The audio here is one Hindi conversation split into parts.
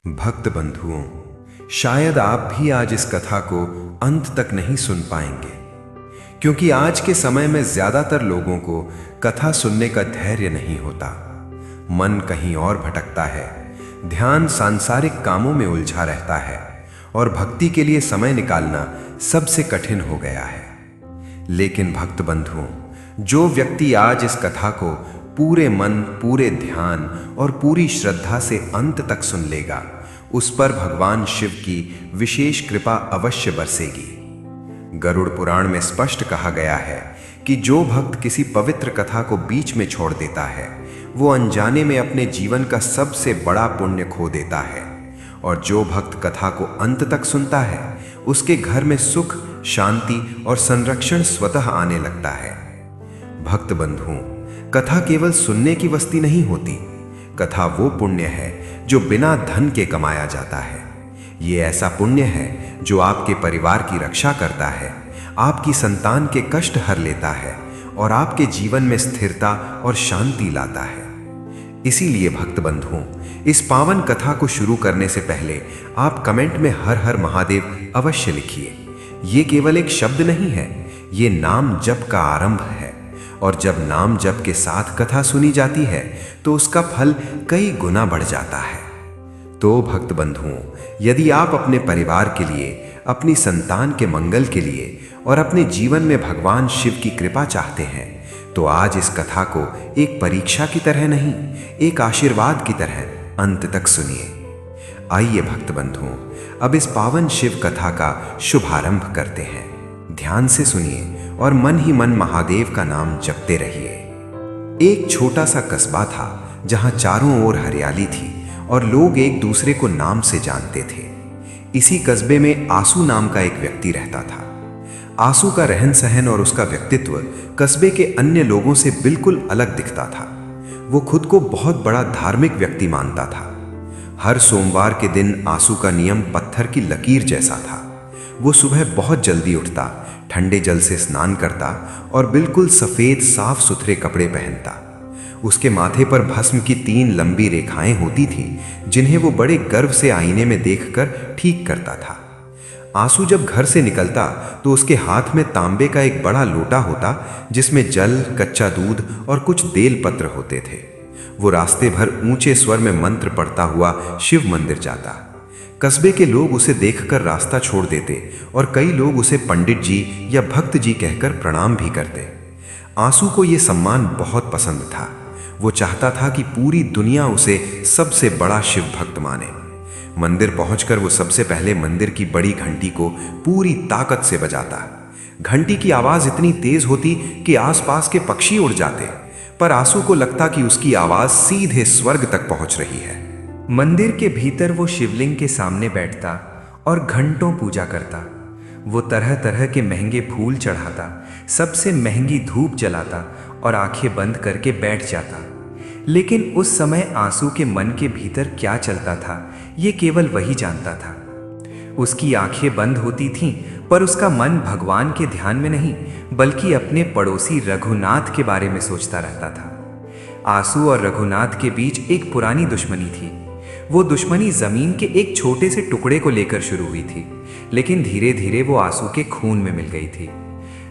भक्त बंधुओं, शायद आप भी आज इस कथा को अंत तक नहीं सुन पाएंगे, क्योंकि आज के समय में ज्यादातर लोगों को कथा सुनने का धैर्य नहीं होता। मन कहीं और भटकता है, ध्यान सांसारिक कामों में उलझा रहता है और भक्ति के लिए समय निकालना सबसे कठिन हो गया है। लेकिन भक्त बंधुओं, जो व्यक्ति आज इस कथा को पूरे मन, पूरे ध्यान और पूरी श्रद्धा से अंत तक सुन लेगा, उस पर भगवान शिव की विशेष कृपा अवश्य बरसेगी। गरुड़ पुराण में स्पष्ट कहा गया है कि जो भक्त किसी पवित्र कथा को बीच में छोड़ देता है, वो अनजाने में अपने जीवन का सबसे बड़ा पुण्य खो देता है, और जो भक्त कथा को अंत तक सुनता है, उसके घर में सुख, शांति और संरक्षण स्वतः आने लगता है। भक्त बंधुओं, कथा केवल सुनने की वस्ती नहीं होती। कथा वो पुण्य है जो बिना धन के कमाया जाता है। ये ऐसा पुण्य है जो आपके परिवार की रक्षा करता है, आपकी संतान के कष्ट हर लेता है और आपके जीवन में स्थिरता और शांति लाता है। इसीलिए भक्त बंधुओं, इस पावन कथा को शुरू करने से पहले आप कमेंट में हर हर महादेव अवश्य लिखिए। ये केवल एक शब्द नहीं है, ये नाम जप का आरंभ है, और जब नाम जप के साथ कथा सुनी जाती है तो उसका फल कई गुना बढ़ जाता है। तो भक्त बंधुओं, यदि आप अपने परिवार के लिए, अपनी संतान के मंगल के लिए और अपने जीवन में भगवान शिव की कृपा चाहते हैं, तो आज इस कथा को एक परीक्षा की तरह नहीं, एक आशीर्वाद की तरह अंत तक सुनिए। आइए भक्त बंधुओं, अब इस पावन शिव कथा का शुभारंभ करते हैं। ध्यान से सुनिए और मन ही मन महादेव का नाम जपते रहिए। एक छोटा सा कस्बा था जहां चारों ओर हरियाली थी और लोग एक दूसरे को नाम से जानते थे। इसी कस्बे में आसू नाम का एक व्यक्ति रहता था। आसू का रहन सहन और उसका व्यक्तित्व कस्बे के अन्य लोगों से बिल्कुल अलग दिखता था। वो खुद को बहुत बड़ा धार्मिक व्यक्ति मानता था। हर सोमवार के दिन आसू का नियम पत्थर की लकीर जैसा था। वो सुबह बहुत जल्दी उठता, ठंडे जल से स्नान करता और बिल्कुल सफेद साफ सुथरे कपड़े पहनता। उसके माथे पर भस्म की 3 लंबी रेखाएं होती थीं, जिन्हें वो बड़े गर्व से आईने में देखकर ठीक करता था। आंसू जब घर से निकलता तो उसके हाथ में तांबे का एक बड़ा लोटा होता, जिसमें जल, कच्चा दूध और कुछ बेल पत्र होते थे। वो रास्ते भर ऊंचे स्वर में मंत्र पढ़ता हुआ शिव मंदिर जाता। कस्बे के लोग उसे देखकर रास्ता छोड़ देते और कई लोग उसे पंडित जी या भक्त जी कहकर प्रणाम भी करते। आंसू को ये सम्मान बहुत पसंद था। वो चाहता था कि पूरी दुनिया उसे सबसे बड़ा शिव भक्त माने। मंदिर पहुंचकर वो सबसे पहले मंदिर की बड़ी घंटी को पूरी ताकत से बजाता। घंटी की आवाज इतनी तेज होती कि आसपास के पक्षी उड़ जाते, पर आंसू को लगता कि उसकी आवाज सीधे स्वर्ग तक पहुंच रही है। मंदिर के भीतर वो शिवलिंग के सामने बैठता और घंटों पूजा करता। वो तरह तरह के महंगे फूल चढ़ाता, सबसे महंगी धूप जलाता और आंखें बंद करके बैठ जाता। लेकिन उस समय आंसू के मन के भीतर क्या चलता था, ये केवल वही जानता था। उसकी आंखें बंद होती थीं, पर उसका मन भगवान के ध्यान में नहीं, बल्कि अपने पड़ोसी रघुनाथ के बारे में सोचता रहता था। आंसू और रघुनाथ के बीच एक पुरानी दुश्मनी थी। वो दुश्मनी जमीन के एक छोटे से टुकड़े को लेकर शुरू हुई थी, लेकिन धीरे धीरे वो आंसू के खून में मिल गई थी।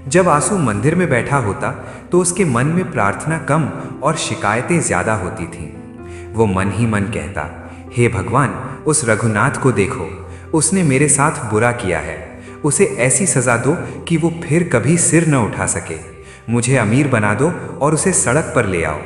जब आंसू मंदिर में बैठा होता तो उसके मन में प्रार्थना कम और शिकायतें ज्यादा होती थीं। वो मन ही मन कहता, हे भगवान, उस रघुनाथ को देखो, उसने मेरे साथ बुरा किया है। उसे ऐसी सजा दो कि वो फिर कभी सिर न उठा सके। मुझे अमीर बना दो और उसे सड़क पर ले आओ।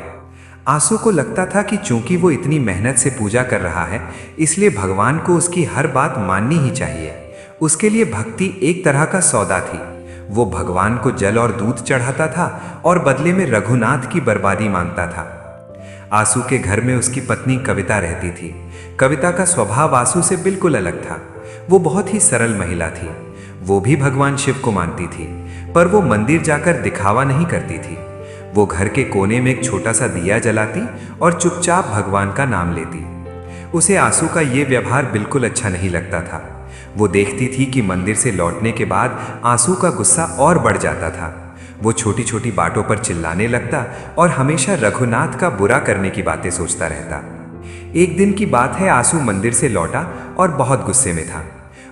आंसू को लगता था कि चूंकि वो इतनी मेहनत से पूजा कर रहा है, इसलिए भगवान को उसकी हर बात माननी ही चाहिए। उसके लिए भक्ति एक तरह का सौदा थी। वो भगवान को जल और दूध चढ़ाता था और बदले में रघुनाथ की बर्बादी मांगता था। आंसू के घर में उसकी पत्नी कविता रहती थी। कविता का स्वभाव आंसू से बिल्कुल अलग था। वो बहुत ही सरल महिला थी। वो भी भगवान शिव को मानती थी, पर वो मंदिर जाकर दिखावा नहीं करती थी। वो घर के कोने में एक छोटा सा दिया जलाती और चुपचाप भगवान का नाम लेती। उसे आंसू का ये व्यवहार बिल्कुल अच्छा नहीं लगता था। वो देखती थी कि मंदिर से लौटने के बाद आंसू का गुस्सा और बढ़ जाता था। वो छोटी छोटी बातों पर चिल्लाने लगता और हमेशा रघुनाथ का बुरा करने की बातें सोचता रहता। एक दिन की बात है, आंसू मंदिर से लौटा और बहुत गुस्से में था।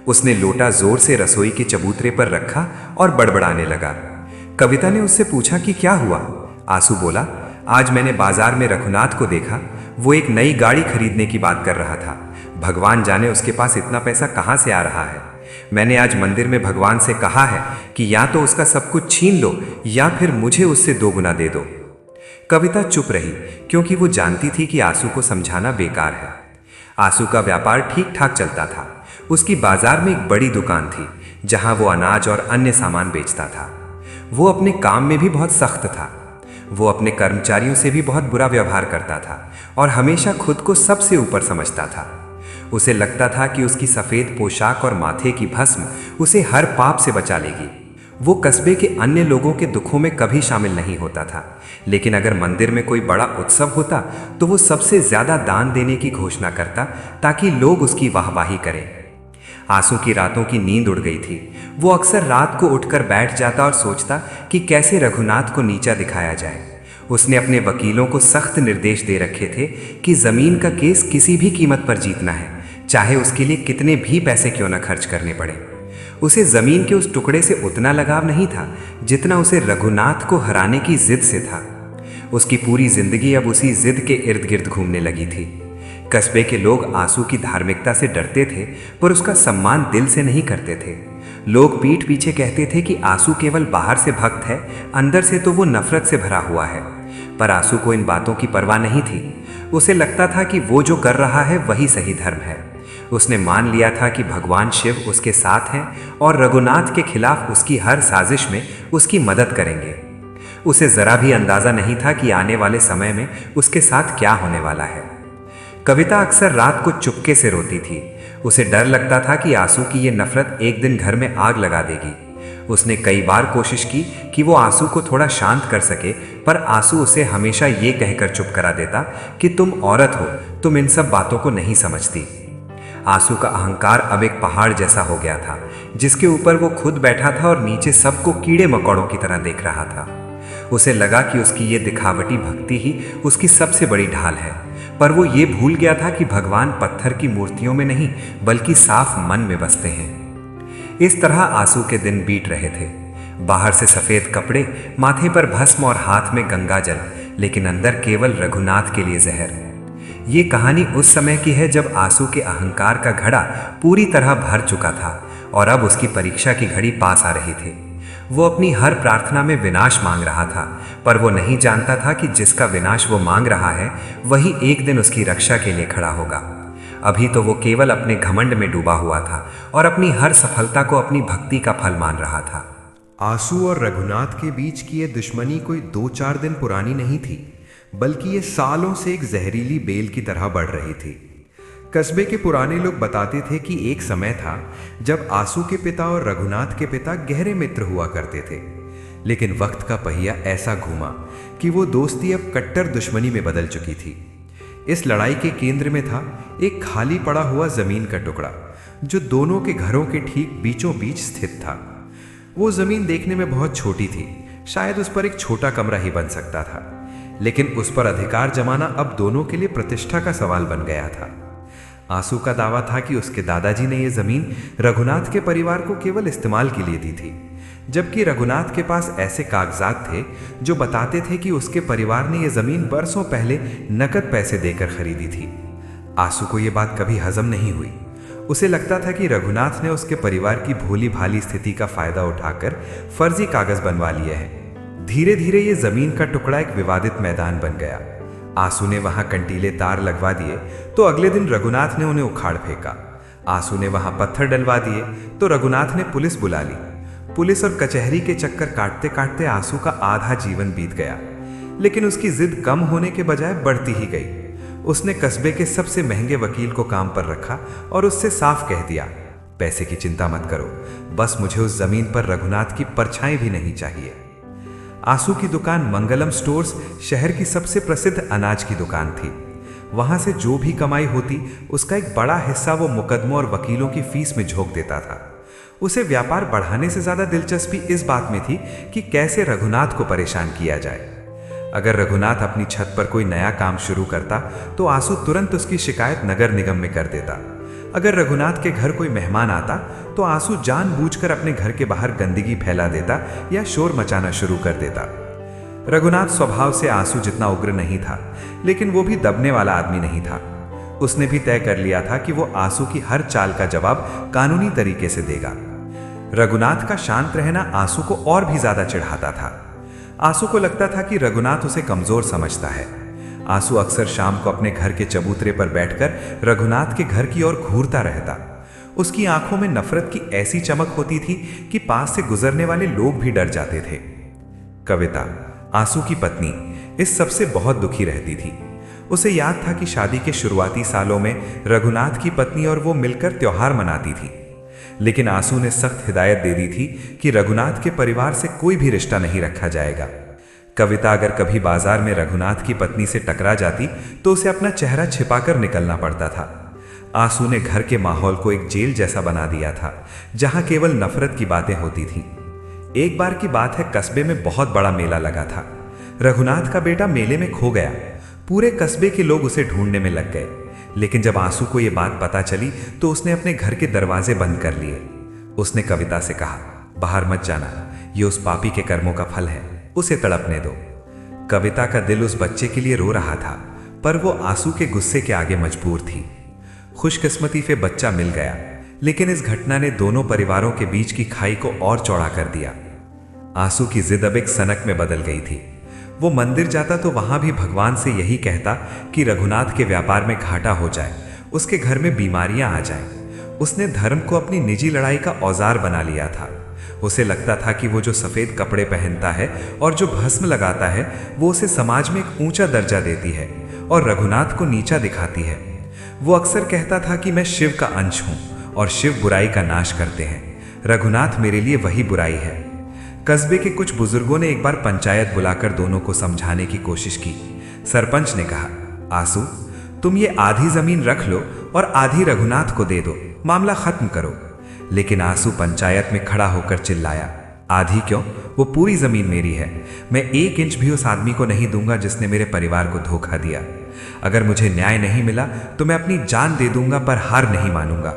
उसने लोटा जोर से रसोई के चबूतरे पर रखा और बड़बड़ाने लगा। कविता ने उससे पूछा कि क्या हुआ। आंसू बोला, आज मैंने बाजार में रघुनाथ को देखा। वो एक नई गाड़ी खरीदने की बात कर रहा था। भगवान जाने उसके पास इतना पैसा कहाँ से आ रहा है। मैंने आज मंदिर में भगवान से कहा है कि या तो उसका सब कुछ छीन लो या फिर मुझे उससे 2 गुना दे दो। कविता चुप रही, क्योंकि वो जानती थी कि आंसू को समझाना बेकार है। आंसू का व्यापार ठीक ठाक चलता था। उसकी बाजार में एक बड़ी दुकान थी जहां वो अनाज और अन्य सामान बेचता था। वो अपने काम में भी बहुत सख्त था। वो अपने कर्मचारियों से भी बहुत बुरा व्यवहार करता था और हमेशा खुद को सबसे ऊपर समझता था। उसे लगता था कि उसकी सफ़ेद पोशाक और माथे की भस्म उसे हर पाप से बचा लेगी। वो कस्बे के अन्य लोगों के दुखों में कभी शामिल नहीं होता था, लेकिन अगर मंदिर में कोई बड़ा उत्सव होता तो वो सबसे ज़्यादा दान देने की घोषणा करता ताकि लोग उसकी वाहवाही करें। आंसू की रातों की नींद उड़ गई थी। वो अक्सर रात को उठकर बैठ जाता और सोचता कि कैसे रघुनाथ को नीचा दिखाया जाए। उसने अपने वकीलों को सख्त निर्देश दे रखे थे कि जमीन का केस किसी भी कीमत पर जीतना है, चाहे उसके लिए कितने भी पैसे क्यों न खर्च करने पड़े। उसे जमीन के उस टुकड़े से उतना लगाव नहीं था जितना उसे रघुनाथ को हराने की जिद से था। उसकी पूरी जिंदगी अब उसी जिद के इर्द गिर्द घूमने लगी थी। कस्बे के लोग आंसू की धार्मिकता से डरते थे, पर उसका सम्मान दिल से नहीं करते थे। लोग पीठ पीछे कहते थे कि आंसू केवल बाहर से भक्त है, अंदर से तो वो नफरत से भरा हुआ है। पर आंसू को इन बातों की परवाह नहीं थी। उसे लगता था कि वो जो कर रहा है वही सही धर्म है। उसने मान लिया था कि भगवान शिव उसके साथ हैं और रघुनाथ के खिलाफ उसकी हर साजिश में उसकी मदद करेंगे। उसे जरा भी अंदाजा नहीं था कि आने वाले समय में उसके साथ क्या होने वाला है। कविता अक्सर रात को चुपके से रोती थी। उसे डर लगता था कि आंसू की ये नफरत एक दिन घर में आग लगा देगी। उसने कई बार कोशिश की कि वो आंसू को थोड़ा शांत कर सके, पर आंसू उसे हमेशा ये कहकर चुप करा देता कि तुम औरत हो, तुम इन सब बातों को नहीं समझती। आंसू का अहंकार अब एक पहाड़ जैसा हो गया था, जिसके ऊपर वो खुद बैठा था और नीचे सबको कीड़े मकोड़ों की तरह देख रहा था। उसे लगा कि उसकी ये दिखावटी भक्ति ही उसकी सबसे बड़ी ढाल है, पर वो ये भूल गया था कि भगवान पत्थर की मूर्तियों में नहीं बल्कि साफ मन में बसते हैं। इस तरह आंसू के दिन बीत रहे थे। बाहर से सफेद कपड़े, माथे पर भस्म और हाथ में गंगा जल, लेकिन अंदर केवल रघुनाथ के लिए जहर। ये कहानी उस समय की है जब आंसू के अहंकार का घड़ा पूरी तरह भर चुका था और अब उसकी परीक्षा की घड़ी पास आ रही थी। वो अपनी हर प्रार्थना में विनाश मांग रहा था, पर वो नहीं जानता था कि जिसका विनाश वो मांग रहा है वही एक दिन उसकी रक्षा के लिए खड़ा होगा। अभी तो वो केवल अपने घमंड में डूबा हुआ था और अपनी हर सफलता को अपनी भक्ति का फल मान रहा था। आंसू और रघुनाथ के बीच की ये दुश्मनी कोई 2-4 दिन पुरानी नहीं थी, बल्कि ये सालों से एक जहरीली बेल की तरह बढ़ रही थी। कस्बे के पुराने लोग बताते थे कि एक समय था जब आंसू के पिता और रघुनाथ के पिता गहरे मित्र हुआ करते थे, लेकिन वक्त का पहिया ऐसा घूमा कि वो दोस्ती अब कट्टर दुश्मनी में बदल चुकी थी। इस लड़ाई के केंद्र में था एक खाली पड़ा हुआ जमीन का टुकड़ा, जो दोनों के घरों के ठीक बीचों बीच स्थित था। वो जमीन देखने में बहुत छोटी थी, शायद उस पर एक छोटा कमरा ही बन सकता था, लेकिन उस पर अधिकार जमाना अब दोनों के लिए प्रतिष्ठा का सवाल बन गया था। आंसू का दावा था कि उसके दादाजी ने यह जमीन रघुनाथ के परिवार को केवल इस्तेमाल के लिए दी थी, जबकि रघुनाथ के पास ऐसे कागजात थे जो बताते थे कि उसके परिवार ने यह जमीन बरसों पहले नकद पैसे देकर खरीदी थी। आंसू को यह बात कभी हजम नहीं हुई। उसे लगता था कि रघुनाथ ने उसके परिवार की भोली भाली स्थिति का फायदा उठाकर फर्जी कागज बनवा लिए हैं। धीरे धीरे ये जमीन का टुकड़ा एक विवादित मैदान बन गया। आंसू ने वहां कंटीले तार लगवा दिए तो अगले दिन रघुनाथ ने उन्हें उखाड़ फेंका। आंसू ने वहां पत्थर डलवा दिए तो रघुनाथ ने पुलिस बुला ली। पुलिस और कचहरी के चक्कर काटते काटते आंसू का आधा जीवन बीत गया, लेकिन उसकी जिद कम होने के बजाय बढ़ती ही गई। उसने कस्बे के सबसे महंगे वकील को काम पर रखा और उससे साफ कह दिया, पैसे की चिंता मत करो, बस मुझे उस जमीन पर रघुनाथ की परछाई भी नहीं चाहिए। आंसू की दुकान मंगलम स्टोर्स शहर की सबसे प्रसिद्ध अनाज की दुकान थी। वहां से जो भी कमाई होती उसका एक बड़ा हिस्सा वो मुकदमों और वकीलों की फीस में झोंक देता था। उसे व्यापार बढ़ाने से ज्यादा दिलचस्पी इस बात में थी कि कैसे रघुनाथ को परेशान किया जाए। अगर रघुनाथ अपनी छत पर कोई नया काम शुरू करता तो आंसू तुरंत उसकी शिकायत नगर निगम में कर देता। अगर रघुनाथ के घर कोई मेहमान आता तो आंसू जानबूझकर अपने घर के बाहर गंदगी फैला देता या शोर मचाना शुरू कर देता। रघुनाथ स्वभाव से आंसू जितना उग्र नहीं था, लेकिन वो भी दबने वाला आदमी नहीं था। उसने भी तय कर लिया था कि वो आंसू की हर चाल का जवाब कानूनी तरीके से देगा। रघुनाथ का शांत रहना आंसू को और भी ज्यादा चिढ़ाता था। आंसू को लगता था कि रघुनाथ उसे कमजोर समझता है। आंसू अक्सर शाम को अपने घर के चबूतरे पर बैठकर रघुनाथ के घर की ओर घूरता रहता। उसकी आंखों में नफरत की ऐसी चमक होती थी कि पास से गुजरने वाले लोग भी डर जाते थे। कविता, आंसू की पत्नी, इस सबसे बहुत दुखी रहती थी। उसे याद था कि शादी के शुरुआती सालों में रघुनाथ की पत्नी और वो मिलकर त्योहार मनाती थी, लेकिन आंसू ने सख्त हिदायत दे दी थी कि रघुनाथ के परिवार से कोई भी रिश्ता नहीं रखा जाएगा। कविता अगर कभी बाजार में रघुनाथ की पत्नी से टकरा जाती तो उसे अपना चेहरा छिपाकर निकलना पड़ता था। आंसू ने घर के माहौल को एक जेल जैसा बना दिया था, जहां केवल नफरत की बातें होती थी। एक बार की बात है, कस्बे में बहुत बड़ा मेला लगा था। रघुनाथ का बेटा मेले में खो गया। पूरे कस्बे के लोग उसे ढूंढने में लग गए, लेकिन जब आंसू को यह बात पता चली तो उसने अपने घर के दरवाजे बंद कर लिए। उसने कविता से कहा, बाहर मत जाना, ये उस पापी के कर्मों का फल है, उसे तड़पने दो। कविता का दिल उस बच्चे के लिए रो रहा था, पर वो आंसू के गुस्से के आगे मजबूर थी। खुशकिस्मती से बच्चा मिल गया, लेकिन इस घटना ने दोनों परिवारों के बीच की खाई को और चौड़ा कर दिया। आंसू की जिद अब एक सनक में बदल गई थी। वो मंदिर जाता तो वहां भी भगवान से यही कहता कि रघुनाथ के व्यापार में घाटा हो जाए, उसके घर में बीमारियां आ जाएं। उसने धर्म को अपनी निजी लड़ाई का औजार बना लिया था। उसे लगता था कि वो जो सफेद कपड़े पहनता है और जो भस्म लगाता है, वो उसे समाज में एक ऊंचा दर्जा देती है और रघुनाथ को नीचा दिखाती है। वो अक्सर कहता था कि मैं शिव का अंश हूं और शिव बुराई का नाश करते हैं, रघुनाथ मेरे लिए वही बुराई है। कस्बे के कुछ बुजुर्गों ने एक बार पंचायत बुलाकर दोनों को समझाने की कोशिश की। सरपंच ने कहा, आंसू, तुम ये आधी जमीन रख लो और आधी रघुनाथ को दे दो, मामला खत्म करो। लेकिन आंसू पंचायत में खड़ा होकर चिल्लाया, आधी क्यों, वो पूरी जमीन मेरी है। मैं 1 इंच भी उस आदमी को नहीं दूंगा जिसने मेरे परिवार को धोखा दिया। अगर मुझे न्याय नहीं मिला तो मैं अपनी जान दे दूंगा, पर हार नहीं मानूंगा।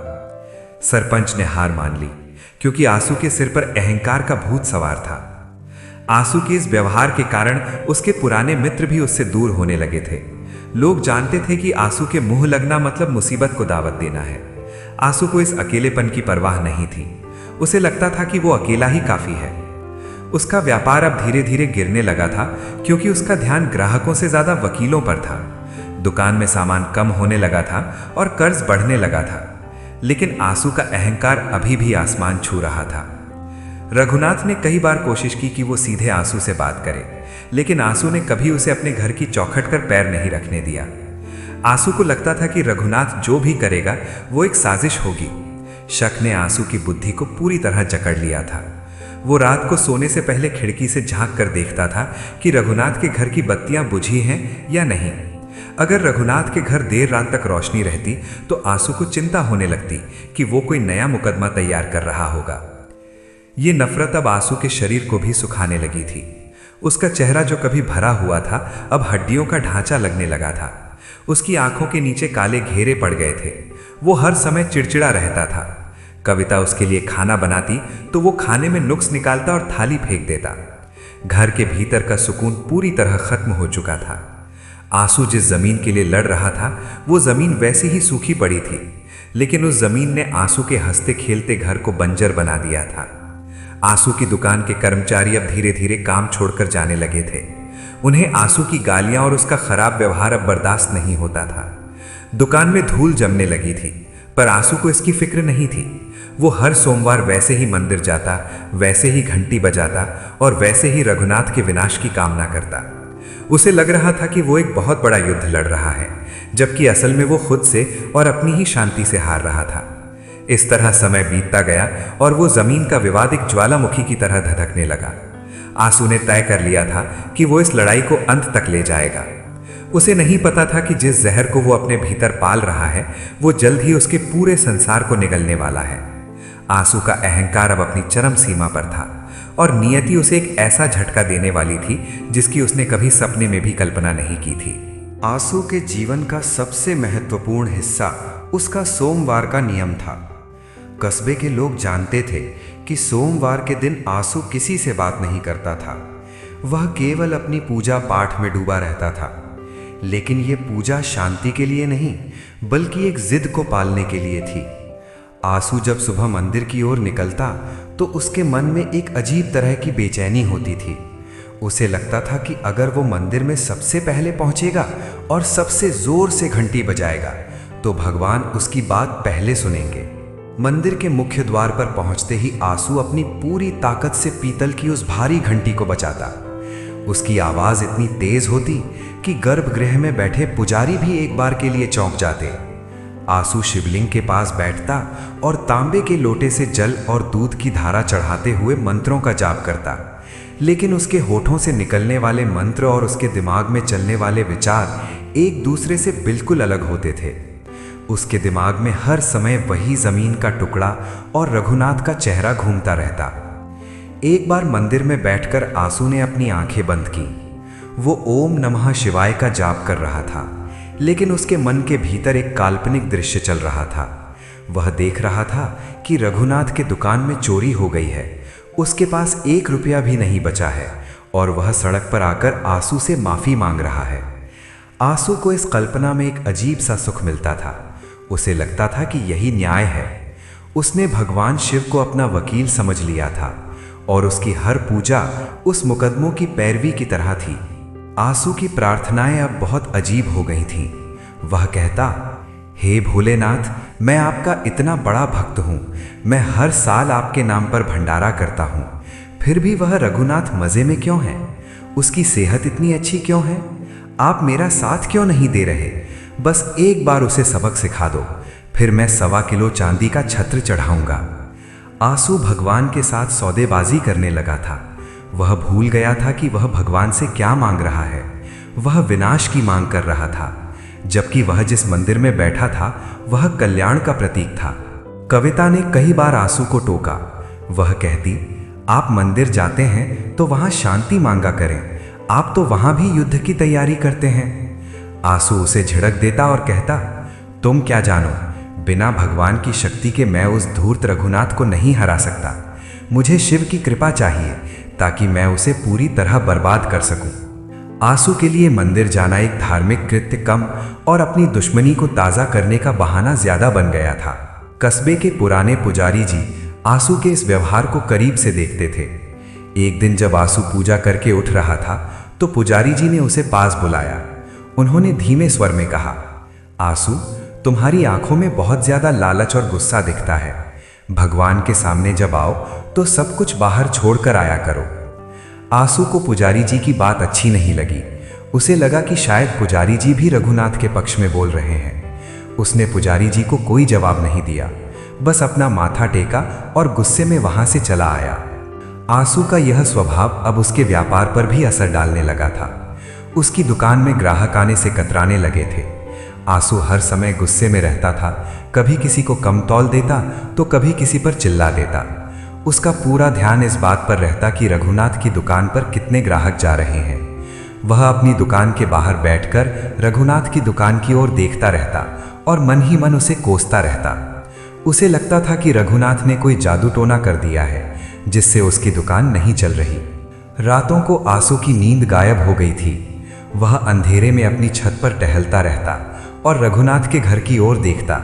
सरपंच ने हार मान ली, क्योंकि आंसू के सिर पर अहंकार का भूत सवार था। आंसू के इस व्यवहार के कारण उसके पुराने मित्र भी उससे दूर होने लगे थे। लोग जानते थे कि आंसू के मुंह लगना मतलब मुसीबत को दावत देना है। आंसू को इस अकेलेपन की परवाह नहीं थी। उसे लगता था कि वो अकेला ही काफी है। उसका व्यापार अब धीरे धीरे गिरने लगा था, क्योंकि उसका ध्यान ग्राहकों से ज्यादा वकीलों पर था। दुकान में सामान कम होने लगा था और कर्ज बढ़ने लगा था, लेकिन आंसू का अहंकार अभी भी आसमान छू रहा था। रघुनाथ ने कई बार कोशिश की कि वो सीधे आंसू से बात करे, लेकिन आंसू ने कभी उसे अपने घर की चौखट पर पैर नहीं रखने दिया। आंसू को लगता था कि रघुनाथ जो भी करेगा वो एक साजिश होगी। शक ने आंसू की बुद्धि को पूरी तरह जकड़ लिया था। वो रात को सोने से पहले खिड़की से झांक कर देखता था कि रघुनाथ के घर की बत्तियां बुझी हैं या नहीं। अगर रघुनाथ के घर देर रात तक रोशनी रहती तो आंसू को चिंता होने लगती कि वो कोई नया मुकदमा तैयार कर रहा होगा। ये नफरत अब आंसू के शरीर को भी सुखाने लगी थी। उसका चेहरा जो कभी भरा हुआ था अब हड्डियों का ढांचा लगने लगा था। उसकी आंखों के नीचे काले घेरे पड़ गए थे। वो हर समय चिड़चिड़ा रहता था। कविता उसके लिए खाना बनाती तो वो खाने में नुक्स निकालता और थाली फेंक देता। घर के भीतर का सुकून पूरी तरह खत्म हो चुका था। आंसू जिस जमीन के लिए लड़ रहा था वो जमीन वैसी ही सूखी पड़ी थी, लेकिन उस जमीन ने आंसू के हंसते खेलते घर को बंजर बना दिया था। आंसू की दुकान के कर्मचारी अब धीरे धीरे काम छोड़कर जाने लगे थे। उन्हें आंसू की गालियां और उसका खराब व्यवहार अब बर्दाश्त नहीं होता था। दुकान में धूल जमने लगी थी, पर आंसू को इसकी फिक्र नहीं थी। वो हर सोमवार वैसे ही मंदिर जाता, वैसे ही घंटी बजाता और वैसे ही रघुनाथ के विनाश की कामना करता। उसे लग रहा था कि वो एक बहुत बड़ा युद्ध लड़ रहा है, जबकि असल में वो खुद से और अपनी ही शांति से हार रहा था। इस तरह समय बीतता गया और वो जमीन का विवाद एक ज्वालामुखी की तरह धधकने लगा। आंसू ने तय कर लिया था कि वो इस लड़ाई को अंत तक ले जाएगा। उसे नहीं पता था कि जिस जहर को वो अपने भीतर पाल रहा है वो जल्द ही उसके पूरे संसार को निगलने वाला है। आंसू का अहंकार अब अपनी चरम सीमा पर था। और नियति उसे एक ऐसा झटका देने वाली थी जिसकी उसने कभी सपने में भी कल्पना नहीं की थी। आंसू के जीवन का सबसे महत्वपूर्ण हिस्सा उसका सोमवार का नियम था। कस्बे के लोग जानते थे कि सोमवार के दिन आंसू किसी से बात नहीं करता था। वह केवल अपनी पूजा पाठ में डूबा रहता था। लेकिन यह पूजा शांति के लिए नहीं, बल्कि एक जिद को पालने के लिए थी। आंसू जब सुबह मंदिर की ओर निकलता तो उसके मन में एक अजीब तरह की बेचैनी होती थी। उसे लगता था कि अगर वो मंदिर में सबसे पहले पहुंचेगा और सबसे जोर से घंटी बजाएगा तो भगवान उसकी बात पहले सुनेंगे। मंदिर के मुख्य द्वार पर पहुंचते ही आंसू अपनी पूरी ताकत से पीतल की उस भारी घंटी को बजाता। उसकी आवाज इतनी तेज होती कि गर्भगृह में बैठे पुजारी भी एक बार के लिए चौंक जाते। आंसू शिवलिंग के पास बैठता और तांबे के लोटे से जल और दूध की धारा चढ़ाते हुए मंत्रों का जाप करता। लेकिन उसके होठों से निकलने वाले मंत्र और उसके दिमाग में चलने वाले विचार एक दूसरे से बिल्कुल अलग होते थे। उसके दिमाग में हर समय वही जमीन का टुकड़ा और रघुनाथ का चेहरा घूमता रहता। एक बार मंदिर में बैठकर आंसू ने अपनी आंखें बंद की। वो ओम नमः शिवाय का जाप कर रहा था, लेकिन उसके मन के भीतर एक काल्पनिक दृश्य चल रहा था। वह देख रहा था कि रघुनाथ के दुकान में चोरी हो गई है। उसके पास 1 रुपया भी नहीं बचा है और वह सड़क पर आकर आंसू से माफी मांग रहा है। आंसू को इस कल्पना में एक अजीब सा सुख मिलता था। उसे लगता था कि यही न्याय है। उसने भगवान शिव को अपना वकील समझ लिया था और उसकी हर पूजा उस मुकदमों की पैरवी की तरह थी। आंसू की प्रार्थनाएं अब बहुत अजीब हो गई थीं। वह कहता, हे भोलेनाथ, मैं आपका इतना बड़ा भक्त हूँ। मैं हर साल आपके नाम पर भंडारा करता हूँ, फिर भी वह रघुनाथ मज़े में क्यों है? उसकी सेहत इतनी अच्छी क्यों है? आप मेरा साथ क्यों नहीं दे रहे? बस एक बार उसे सबक सिखा दो, फिर मैं 1.25 किलो चांदी का छत्र चढ़ाऊंगा। आंसू भगवान के साथ सौदेबाजी करने लगा था। वह भूल गया था कि वह भगवान से क्या मांग रहा है। वह विनाश की मांग कर रहा था, जबकि वह जिस मंदिर में बैठा था वह कल्याण का प्रतीक था। कविता ने कई बार आंसू को टोका। वह कहती, आप मंदिर जाते हैं तो वहां शांति मांगा करें, आप तो वहां भी युद्ध की तैयारी करते हैं। आंसू उसे झिड़क देता और कहता, तुम क्या जानो, बिना भगवान की शक्ति के मैं उस धूर्त रघुनाथ को नहीं हरा सकता। मुझे शिव की कृपा चाहिए ताकि मैं उसे पूरी तरह बर्बाद कर सकूं। आंसू के लिए मंदिर जाना एक धार्मिक कृत्य कम और अपनी दुश्मनी को ताज़ा करने का बहाना ज्यादा बन गया था। कस्बे के पुराने पुजारी जी आंसू के इस व्यवहार को करीब से देखते थे। एक दिन जब आंसू पूजा करके उठ रहा था तो पुजारी जी ने उसे पास बुलाया। उन्होंने धीमे स्वर में कहा, आंसू, तुम्हारी आंखों में बहुत ज्यादा लालच और गुस्सा दिखता है। भगवान के सामने जब आओ तो सब कुछ बाहर छोड़कर आया करो। आंसू को पुजारी जी की बात अच्छी नहीं लगी। उसे लगा कि शायद पुजारी जी भी रघुनाथ के पक्ष में बोल रहे हैं। उसने पुजारी जी को कोई जवाब नहीं दिया, बस अपना माथा टेका और गुस्से में वहां से चला आया। आंसू का यह स्वभाव अब उसके व्यापार पर भी असर डालने लगा था। उसकी दुकान में ग्राहक आने से कतराने लगे थे। आंसू हर समय गुस्से में रहता था, कभी किसी को कम तौल देता तो कभी किसी पर चिल्ला देता। उसका पूरा ध्यान इस बात पर रहता कि रघुनाथ की दुकान पर कितने ग्राहक जा रहे हैं। वह अपनी दुकान के बाहर बैठकर रघुनाथ की दुकान की ओर देखता रहता और मन ही मन उसे कोसता रहता। उसे लगता था कि रघुनाथ ने कोई जादू टोना कर दिया है जिससे उसकी दुकान नहीं चल रही। रातों को आंसू की नींद गायब हो गई थी। वह अंधेरे में अपनी छत पर टहलता रहता और रघुनाथ के घर की ओर देखता।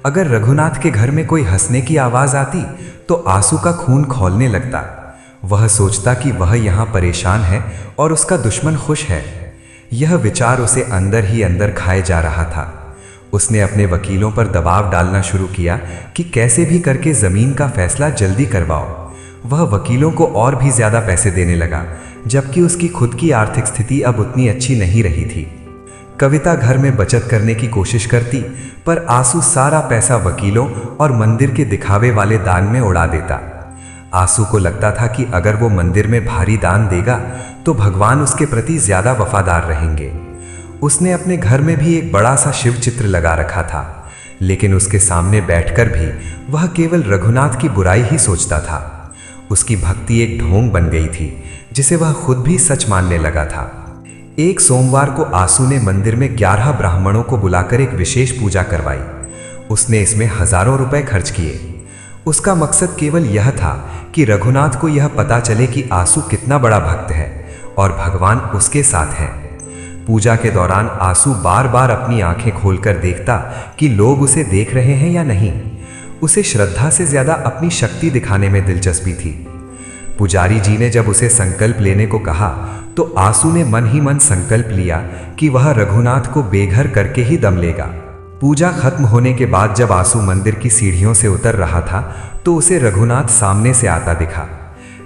अगर रघुनाथ के घर में कोई हंसने की आवाज आती तो आंसू का खून खौलने लगता। वह सोचता कि वह यहाँ परेशान है और उसका दुश्मन खुश है। यह विचार उसे अंदर ही अंदर खाए जा रहा था। उसने अपने वकीलों पर दबाव डालना शुरू किया कि कैसे भी करके जमीन का फैसला जल्दी करवाओ। वह वकीलों को और भी ज्यादा पैसे देने लगा, जबकि उसकी खुद की आर्थिक स्थिति अब उतनी अच्छी नहीं रही थी। कविता घर में बचत करने की कोशिश करती, पर आंसू सारा पैसा वकीलों और मंदिर के दिखावे वाले दान में उड़ा देता। आंसू को लगता था कि अगर वो मंदिर में भारी दान देगा तो भगवान उसके प्रति ज्यादा वफादार रहेंगे। उसने अपने घर में भी एक बड़ा सा शिव चित्र लगा रखा था, लेकिन उसके सामने बैठकर भी वह केवल रघुनाथ की बुराई ही सोचता था। उसकी भक्ति एक ढोंग बन गई थी जिसे वह खुद भी सच मानने लगा था। एक सोमवार को आंसू ने मंदिर में 11 ब्राह्मणों को बुलाकर एक विशेष पूजा करवाई। उसने इसमें हजारों रुपए खर्च किए। उसका मकसद केवल यह था कि रघुनाथ को यह पता चले कि आंसू कितना बड़ा भक्त है और भगवान उसके साथ हैं। पूजा के दौरान आंसू बार बार अपनी आंखें खोलकर देखता कि लोग उसे देख रहे हैं या नहीं। उसे श्रद्धा से ज्यादा अपनी शक्ति दिखाने में दिलचस्पी थी। पुजारी जी ने जब उसे संकल्प लेने को कहा तो आंसू ने मन ही मन संकल्प लिया कि वह रघुनाथ को बेघर करके ही दम लेगा। पूजा खत्म होने के बाद जब आंसू मंदिर की सीढ़ियों से उतर रहा था तो उसे रघुनाथ सामने से आता दिखा।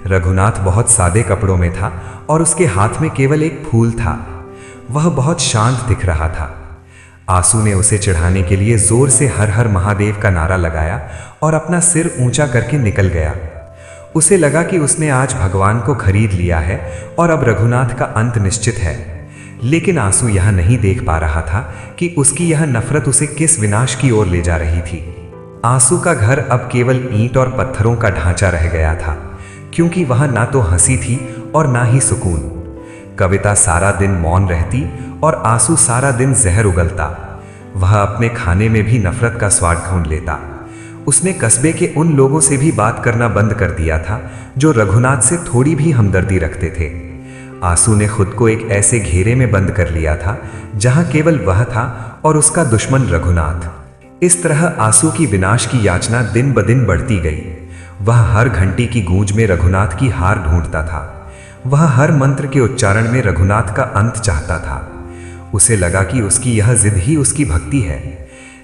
रघुनाथ बहुत सादे कपड़ों में था और उसके हाथ में केवल एक फूल था। वह बहुत शांत दिख रहा था। आंसू ने उसे चढ़ाने के लिए जोर से हर हर महादेव का नारा लगाया और अपना सिर ऊंचा करके निकल गया। उसे लगा कि उसने आज भगवान को खरीद लिया है और अब रघुनाथ का अंत निश्चित है। लेकिन आंसू यह नहीं देख पा रहा था कि उसकी यह नफरत उसे किस विनाश की ओर ले जा रही थी। आंसू का घर अब केवल ईंट और पत्थरों का ढांचा रह गया था, क्योंकि वहां ना तो हंसी थी और ना ही सुकून। कविता सारा दिन मौन रहती और आंसू सारा दिन जहर उगलता। वह अपने खाने में भी नफरत का स्वाद ढूंढ लेता। उसने कस्बे के उन लोगों से भी बात करना बंद कर दिया था जो रघुनाथ से थोड़ी भी हमदर्दी रखते थे। आंसू ने खुद को एक ऐसे घेरे में बंद कर लिया था जहां केवल वह था और उसका दुश्मन रघुनाथ। इस तरह आंसू की विनाश की याचना दिन ब दिन बढ़ती गई। वह हर घंटी की गूंज में रघुनाथ की हार ढूंढता था। वह हर मंत्र के उच्चारण में रघुनाथ का अंत चाहता था। उसे लगा कि उसकी यह जिद ही उसकी भक्ति है,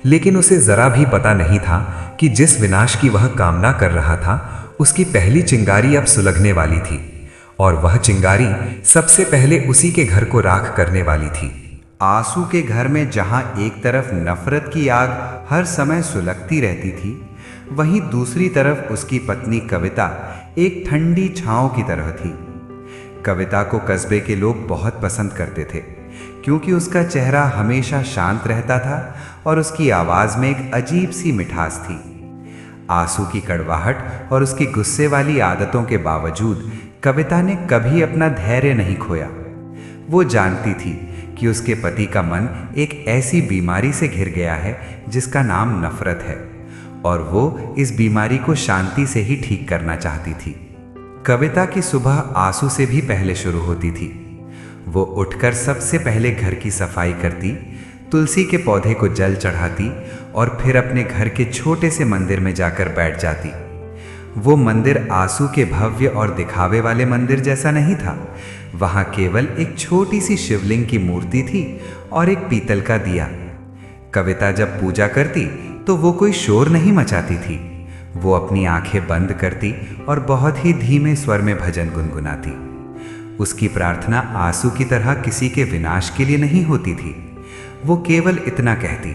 लेकिन उसे जरा भी पता नहीं था कि जिस विनाश की वह कामना कर रहा था उसकी पहली चिंगारी अब सुलगने वाली थी और वह चिंगारी सबसे पहले उसी के घर को राख करने वाली थी। आंसू के घर में जहां एक तरफ नफरत की आग हर समय सुलगती रहती थी, वहीं दूसरी तरफ उसकी पत्नी कविता एक ठंडी छांव की तरह थी। कविता को कस्बे के लोग बहुत पसंद करते थे, क्योंकि उसका चेहरा हमेशा शांत रहता था और उसकी आवाज में एक अजीब सी मिठास थी। आंसू की कड़वाहट और उसकी गुस्से वाली आदतों के बावजूद कविता ने कभी अपना धैर्य नहीं खोया। वो जानती थी कि उसके पति का मन एक ऐसी बीमारी से घिर गया है जिसका नाम नफरत है, और वो इस बीमारी को शांति से ही ठीक करना चाहती थी। कविता की सुबह आंसू से भी पहले शुरू होती थी। वो उठकर सबसे पहले घर की सफाई करती, तुलसी के पौधे को जल चढ़ाती और फिर अपने घर के छोटे से मंदिर में जाकर बैठ जाती। वो मंदिर आंसू के भव्य और दिखावे वाले मंदिर जैसा नहीं था। वहां केवल एक छोटी सी शिवलिंग की मूर्ति थी और एक पीतल का दिया। कविता जब पूजा करती तो वो कोई शोर नहीं मचाती थी। वो अपनी आंखें बंद करती और बहुत ही धीमे स्वर में भजन गुनगुनाती। उसकी प्रार्थना आंसू की तरह किसी के विनाश के लिए नहीं होती थी। वो केवल इतना कहती,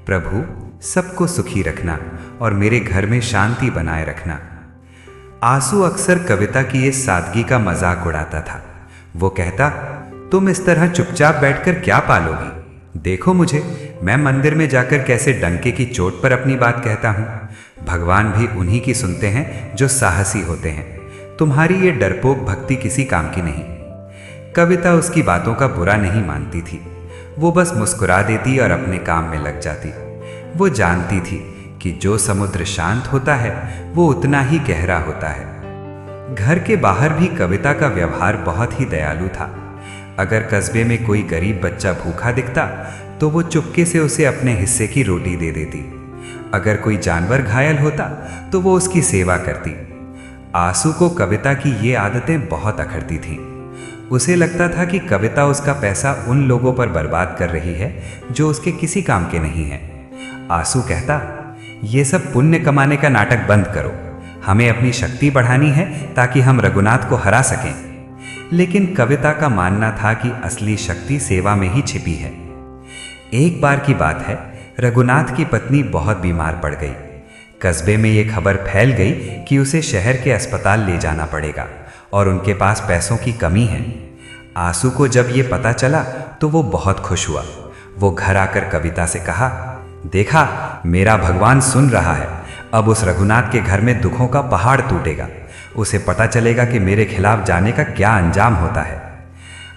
प्रभु सबको सुखी रखना और मेरे घर में शांति बनाए रखना। आंसू अक्सर कविता की इस सादगी का मजाक उड़ाता था। वो कहता, तुम इस तरह चुपचाप बैठकर क्या पालोगी? देखो मुझे, मैं मंदिर में जाकर कैसे डंके की चोट पर अपनी बात कहता हूँ। भगवान भी उन्हीं की सुनते हैं जो साहसी होते हैं। तुम्हारी ये डरपोक भक्ति किसी काम की नहीं। कविता उसकी बातों का बुरा नहीं मानती थी। वो बस मुस्कुरा देती और अपने काम में लग जाती। वो जानती थी कि जो समुद्र शांत होता है वो उतना ही गहरा होता है। घर के बाहर भी कविता का व्यवहार बहुत ही दयालु था। अगर कस्बे में कोई गरीब बच्चा भूखा दिखता तो वो चुपके से उसे अपने हिस्से की रोटी दे देती। अगर कोई जानवर घायल होता तो वो उसकी सेवा करती। आंसू को कविता की ये आदतें बहुत अखरती थीं। उसे लगता था कि कविता उसका पैसा उन लोगों पर बर्बाद कर रही है जो उसके किसी काम के नहीं हैं। आंसू कहता, ये सब पुण्य कमाने का नाटक बंद करो। हमें अपनी शक्ति बढ़ानी है ताकि हम रघुनाथ को हरा सकें। लेकिन कविता का मानना था कि असली शक्ति सेवा में ही छिपी है। एक बार की बात है, रघुनाथ की पत्नी बहुत बीमार पड़ गई। कस्बे में ये खबर फैल गई कि उसे शहर के अस्पताल ले जाना पड़ेगा और उनके पास पैसों की कमी है। आंसू को जब ये पता चला तो वो बहुत खुश हुआ। वो घर आकर कविता से कहा, देखा, मेरा भगवान सुन रहा है। अब उस रघुनाथ के घर में दुखों का पहाड़ टूटेगा। उसे पता चलेगा कि मेरे खिलाफ जाने का क्या अंजाम होता है।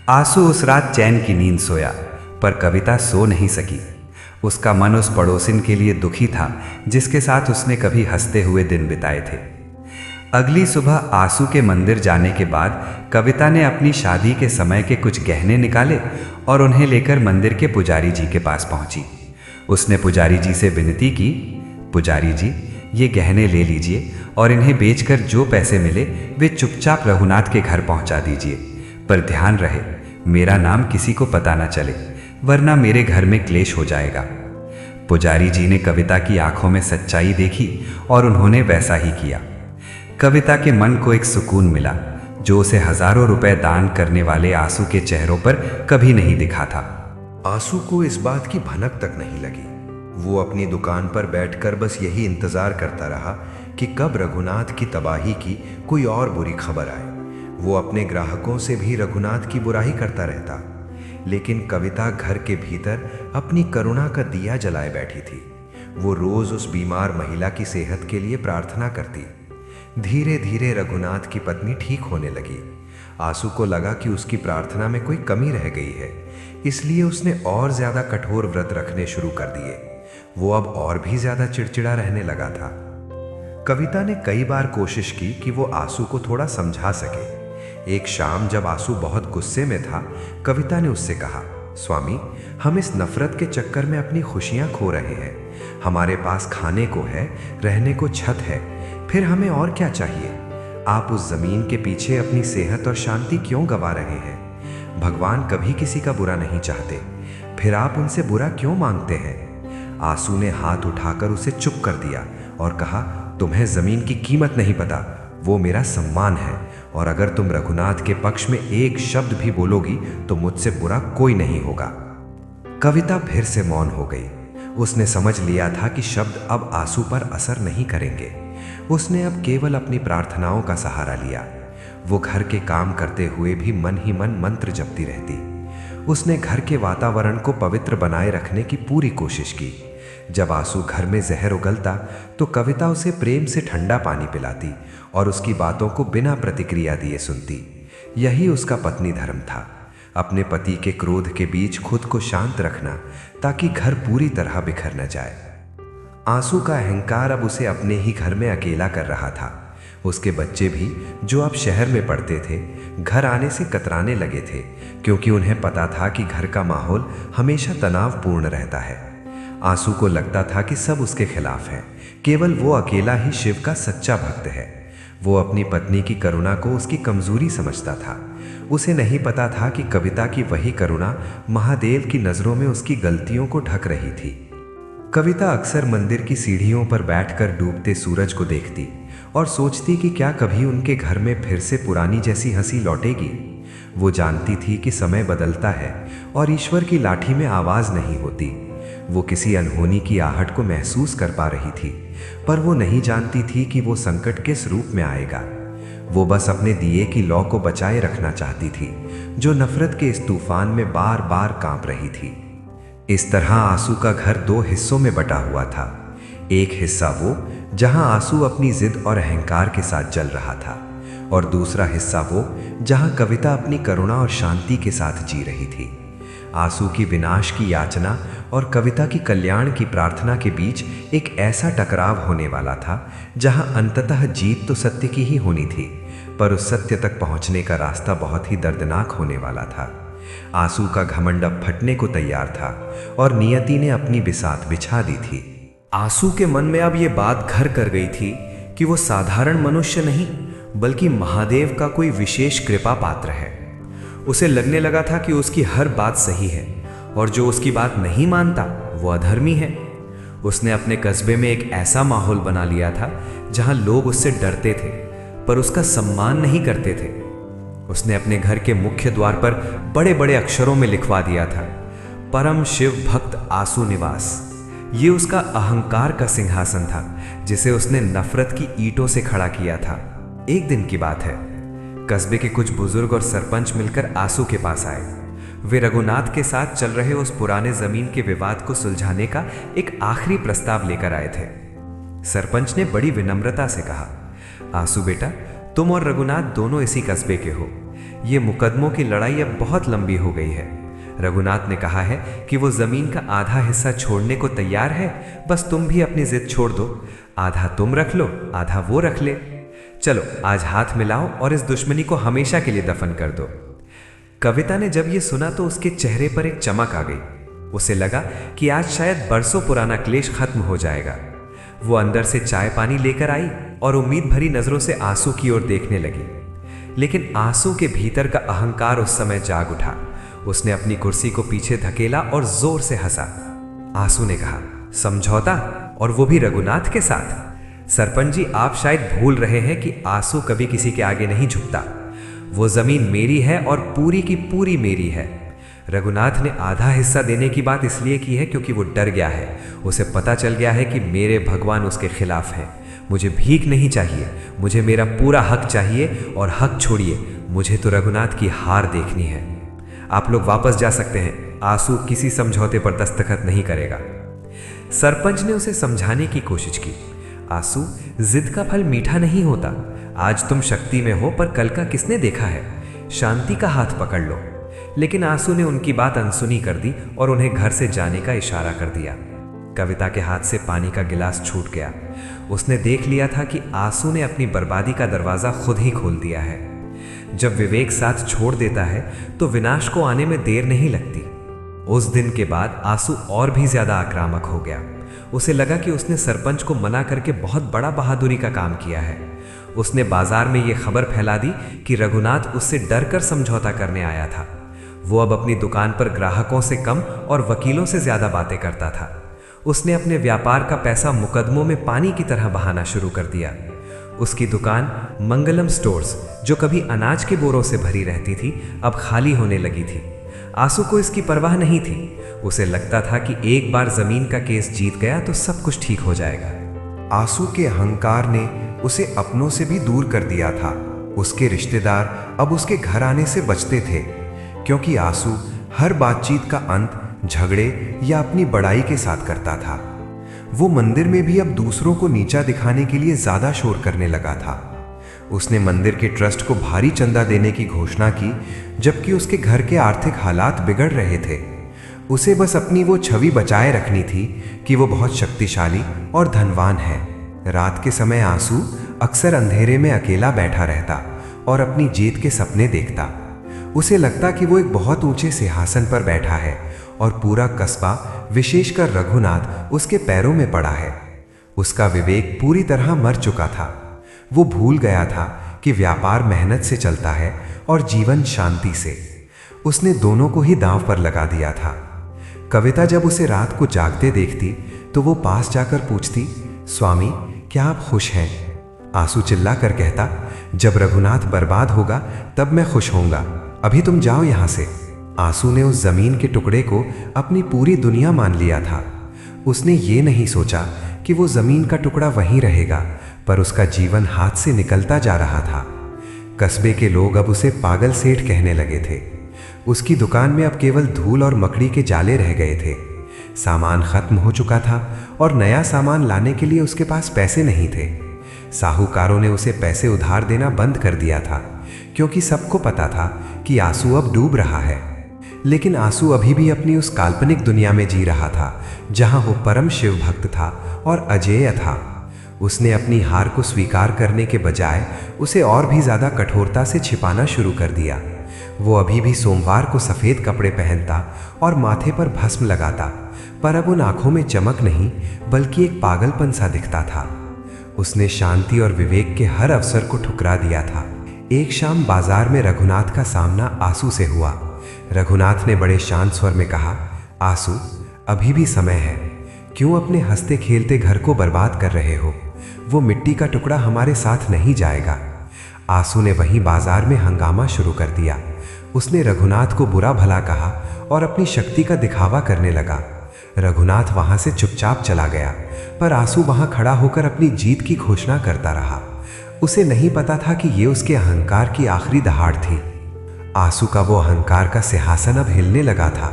आंसू उस रात चैन की नींद सोया, पर कविता सो नहीं सकी। उसका मन उस पड़ोसिन के लिए दुखी था जिसके साथ उसने कभी हंसते हुए दिन बिताए थे। अगली सुबह आंसू के मंदिर जाने के बाद कविता ने अपनी शादी के समय के कुछ गहने निकाले और उन्हें लेकर मंदिर के पुजारी जी के पास पहुंची। उसने पुजारी जी से विनती की, पुजारी जी, ये गहने ले लीजिए और इन्हें बेचकर जो पैसे मिले वे चुपचाप रघुनाथ के घर पहुंचा दीजिए, पर ध्यान रहे मेरा नाम किसी को पता न चले, वरना मेरे घर में क्लेश हो जाएगा। पुजारी जी ने कविता की आंखों में सच्चाई देखी और उन्होंने वैसा ही किया। कविता के मन को एक सुकून मिला जो उसे हजारों रुपए दान करने वाले आंसू के चेहरों पर कभी नहीं दिखा था। आंसू को इस बात की भनक तक नहीं लगी। वो अपनी दुकान पर बैठकर बस यही इंतजार करता रहा कि कब रघुनाथ की तबाही की कोई और बुरी खबर आए। वो अपने ग्राहकों से भी रघुनाथ की बुराई करता रहता, लेकिन कविता घर के भीतर अपनी करुणा का दिया जलाए बैठी थी। वो रोज उस बीमार महिला की सेहत के लिए प्रार्थना करती। धीरे धीरे रघुनाथ की पत्नी ठीक होने लगी। आंसू को लगा कि उसकी प्रार्थना में कोई कमी रह गई है, इसलिए उसने और ज्यादा कठोर व्रत रखने शुरू कर दिए। वो अब और भी ज्यादा चिड़चिड़ा रहने लगा था। कविता ने कई बार कोशिश की कि वो आंसू को थोड़ा समझा सके। एक शाम जब आंसू बहुत गुस्से में था, कविता ने उससे कहा, स्वामी, हम इस नफरत के चक्कर में अपनी खुशियां खो रहे हैं। हमारे पास खाने को है, रहने को छत है, फिर हमें और क्या चाहिए? आप उस जमीन के पीछे अपनी सेहत और शांति क्यों गंवा रहे हैं? भगवान कभी किसी का बुरा नहीं चाहते, फिर आप उनसे बुरा क्यों मांगते हैं? आंसू ने हाथ उठाकर उसे चुप कर दिया और कहा, तुम्हें जमीन की कीमत नहीं पता, वो मेरा सम्मान है, और अगर तुम रघुनाथ के पक्ष में एक शब्द भी बोलोगी तो मुझसे बुरा कोई नहीं होगा। कविता फिर से मौन हो गई। उसने समझ लिया था कि शब्द अब आंसू पर असर नहीं करेंगे। उसने अब केवल अपनी प्रार्थनाओं का सहारा लिया। वो घर के काम करते हुए भी मन ही मन मंत्र जपती रहती। उसने घर के वातावरण को पवित्र बनाए रखने की पूरी कोशिश की। जब आंसू घर में जहर उगलता तो कविता उसे प्रेम से ठंडा पानी पिलाती और उसकी बातों को बिना प्रतिक्रिया दिए सुनती। यही उसका पत्नी धर्म था, अपने पति के क्रोध के बीच खुद को शांत रखना ताकि घर पूरी तरह बिखर न जाए। आंसू का अहंकार अब उसे अपने ही घर में अकेला कर रहा था। उसके बच्चे भी, जो अब शहर में पढ़ते थे, घर आने से कतराने लगे थे, क्योंकि उन्हें पता था कि घर का माहौल हमेशा तनावपूर्ण रहता है। आंसू को लगता था कि सब उसके खिलाफ है, केवल वो अकेला ही शिव का सच्चा भक्त है। वो अपनी पत्नी की करुणा को उसकी कमजोरी समझता था। उसे नहीं पता था कि कविता की वही करुणा महादेव की नजरों में उसकी गलतियों को ढक रही थी। कविता अक्सर मंदिर की सीढ़ियों पर बैठकर डूबते सूरज को देखती और सोचती कि क्या कभी उनके घर में फिर से पुरानी जैसी हंसी लौटेगी। वो जानती थी कि समय बदलता है और ईश्वर की लाठी में आवाज नहीं होती। वो किसी अनहोनी की आहट को महसूस कर पा रही थी, पर वो नहीं जानती थी कि वो संकट किस रूप में आएगा। वो बस अपने दिए की लौ को बचाए रखना चाहती थी, जो नफरत के इस तूफान में बार बार कांप रही थी। इस तरह आंसू का घर दो हिस्सों में बटा हुआ था। एक हिस्सा वो जहां आंसू अपनी जिद और अहंकार के साथ जल रहा था, और दूसरा हिस्सा वो जहां कविता अपनी करुणा और शांति के साथ जी रही थी। आंसू की विनाश की याचना और कविता की कल्याण की प्रार्थना के बीच एक ऐसा टकराव होने वाला था जहां अंततः जीत तो सत्य की ही होनी थी, पर उस सत्य तक पहुंचने का रास्ता बहुत ही दर्दनाक होने वाला था। आंसू का घमंड अब फटने को तैयार था और नियति ने अपनी बिसात बिछा दी थी। आंसू के मन में अब ये बात घर कर गई थी कि वो साधारण मनुष्य नहीं, बल्कि महादेव का कोई विशेष कृपा पात्र है। उसे लगने लगा था कि उसकी हर बात सही है और जो उसकी बात नहीं मानता वो अधर्मी है। उसने अपने कस्बे में एक ऐसा माहौल बना लिया था जहां लोग उससे डरते थे पर उसका सम्मान नहीं करते थे। उसने अपने घर के मुख्य द्वार पर बड़े बड़े अक्षरों में लिखवा दिया था, परम शिव भक्त आंसू निवास। ये उसका अहंकार का सिंहासन था जिसे उसने नफरत की ईंटों से खड़ा किया था। एक दिन की बात है, कस्बे के कुछ बुजुर्ग और सरपंच मिलकर आंसू के पास आए। वे रघुनाथ के साथ चल रहे उस पुराने जमीन के विवाद को सुलझाने का एक आखिरी प्रस्ताव लेकर आए थे। सरपंच ने बड़ी विनम्रता से कहा, आंसू बेटा, तुम और रघुनाथ दोनों इसी कस्बे के हो। ये मुकदमों की लड़ाई अब बहुत लंबी हो गई है। रघुनाथ ने कहा है कि वो जमीन का आधा हिस्सा छोड़ने को तैयार है, बस तुम भी अपनी जिद छोड़ दो। आधा तुम रख लो, आधा वो रख ले। चलो आज हाथ मिलाओ और इस दुश्मनी को हमेशा के लिए दफन कर दो। कविता ने जब ये सुना तो उसके चेहरे पर एक चमक आ गई। उसे लगा कि आज शायद बरसों पुराना क्लेश खत्म हो जाएगा। वो अंदर से चाय पानी लेकर आई और उम्मीद भरी नजरों से आंसू की ओर देखने लगी। लेकिन आंसू के भीतर का अहंकार उस समय जाग उठा। उसने अपनी कुर्सी को पीछे धकेला और जोर से हंसा। आंसू ने कहा, समझौता, और वो भी रघुनाथ के साथ? सरपंच जी, आप शायद भूल रहे हैं कि आंसू कभी किसी के आगे नहीं झुकता। वो जमीन मेरी है और पूरी की पूरी मेरी है। रघुनाथ ने आधा हिस्सा देने की बात इसलिए की है क्योंकि वो डर गया है। उसे पता चल गया है कि मेरे भगवान उसके खिलाफ हैं। मुझे भीख नहीं चाहिए, मुझे मेरा पूरा हक चाहिए, और हक छोड़िए, मुझे तो रघुनाथ की हार देखनी है। आप लोग वापस जा सकते हैं। आंसू किसी समझौते पर दस्तखत नहीं करेगा। सरपंच ने उसे समझाने की कोशिश की। आंसू, जिद का फल मीठा नहीं होता। आज तुम शक्ति में हो, पर कल का किसने देखा है? शांति का हाथ पकड़ लो। लेकिन आंसू ने उनकी बात अनसुनी कर दी और उन्हें घर से जाने का इशारा कर दिया। कविता के हाथ से पानी का गिलास छूट गया। उसने देख लिया था कि आंसू ने अपनी बर्बादी का दरवाजा खुद ही खोल दिया है। जब विवेक साथ छोड़ देता है तो विनाश को आने में देर नहीं लगती। उस दिन के बाद आंसू और भी ज्यादा आक्रामक हो गया। उसे लगा कि उसने सरपंच को मना करके बहुत बड़ा बहादुरी का काम किया है। उसने बाजार में यह खबर फैला दी कि रघुनाथ उससे डरकर समझौता करने आया था। वो अब अपनी दुकान पर ग्राहकों से कम और वकीलों से ज्यादा बातें करता था। उसने अपने व्यापार का पैसा मुकदमों में पानी की तरह बहाना शुरू कर दिया। उसकी दुकान मंगलम स्टोर्स, जो कभी अनाज के बोरों से भरी रहती थी, अब खाली होने लगी थी। आंसू को इसकी परवाह नहीं थी। उसे लगता था कि एक बार जमीन का केस जीत गया तो सब कुछ ठीक हो जाएगा। आंसू के अहंकार ने उसे अपनों से भी दूर कर दिया था। उसके रिश्तेदार अब उसके घर आने से बचते थे, क्योंकि आंसू हर बातचीत का अंत झगड़े या अपनी बड़ाई के साथ करता था। वो मंदिर में भी अब दूसरों को नीचा दिखाने के लिए ज्यादा शोर करने लगा था। उसने मंदिर के ट्रस्ट को भारी चंदा देने की घोषणा की, जबकि उसके घर के आर्थिक हालात बिगड़ रहे थे। उसे बस अपनी वो छवि बचाए रखनी थी कि वो बहुत शक्तिशाली और धनवान है। रात के समय आंसू अक्सर अंधेरे में अकेला बैठा रहता और अपनी जीत के सपने देखता। उसे लगता कि वो एक बहुत ऊंचे सिंहासन पर बैठा है और पूरा कस्बा, विशेषकर रघुनाथ, उसके पैरों में पड़ा है। उसका विवेक पूरी तरह मर चुका था। वो भूल गया था कि व्यापार मेहनत से चलता है और जीवन शांति से। उसने दोनों को ही दांव पर लगा दिया था। कविता जब उसे रात को जागते देखती तो वो पास जाकर पूछती, स्वामी, क्या आप खुश हैं? आंसू चिल्ला कर कहता, जब रघुनाथ बर्बाद होगा तब मैं खुश होऊंगा। अभी तुम जाओ यहां से। आंसू ने उस जमीन के टुकड़े को अपनी पूरी दुनिया मान लिया था। उसने ये नहीं सोचा कि वो जमीन का टुकड़ा वहीं रहेगा, पर उसका जीवन हाथ से निकलता जा रहा था। कस्बे के लोग अब उसे पागल सेठ कहने लगे थे। उसकी दुकान में अब केवल धूल और मकड़ी के जाले रह गए थे। सामान खत्म हो चुका था और नया सामान लाने के लिए उसके पास पैसे नहीं थे। साहूकारों ने उसे पैसे उधार देना बंद कर दिया था, क्योंकि सबको पता था कि आंसू अब डूब रहा है। लेकिन आंसू अभी भी अपनी उस काल्पनिक दुनिया में जी रहा था जहां वो परम शिव भक्त था और अजेय था। उसने अपनी हार को स्वीकार करने के बजाय उसे और भी ज्यादा कठोरता से छिपाना शुरू कर दिया। वो अभी भी सोमवार को सफेद कपड़े पहनता और माथे पर भस्म लगाता, पर अब उन आंखों में चमक नहीं बल्कि एक पागलपन सा दिखता था। उसने शांति और विवेक के हर अवसर को ठुकरा दिया था। एक शाम बाजार में रघुनाथ का सामना आंसू से हुआ। रघुनाथ ने बड़े शांत स्वर में कहा, आंसू, अभी भी समय है। क्यों अपने हंसते खेलते घर को बर्बाद कर रहे हो? वो मिट्टी का टुकड़ा हमारे साथ नहीं जाएगा। आंसू ने वहीं बाजार में हंगामा शुरू कर दिया। उसने रघुनाथ को बुरा भला कहा और अपनी शक्ति का दिखावा करने लगा। रघुनाथ वहां से चुपचाप चला गया, पर आंसू वहां खड़ा होकर अपनी जीत की घोषणा करता रहा। उसे नहीं पता था कि ये उसके अहंकार की आखिरी दहाड़ थी। आंसू का वो अहंकार का सिंहासन अब हिलने लगा था।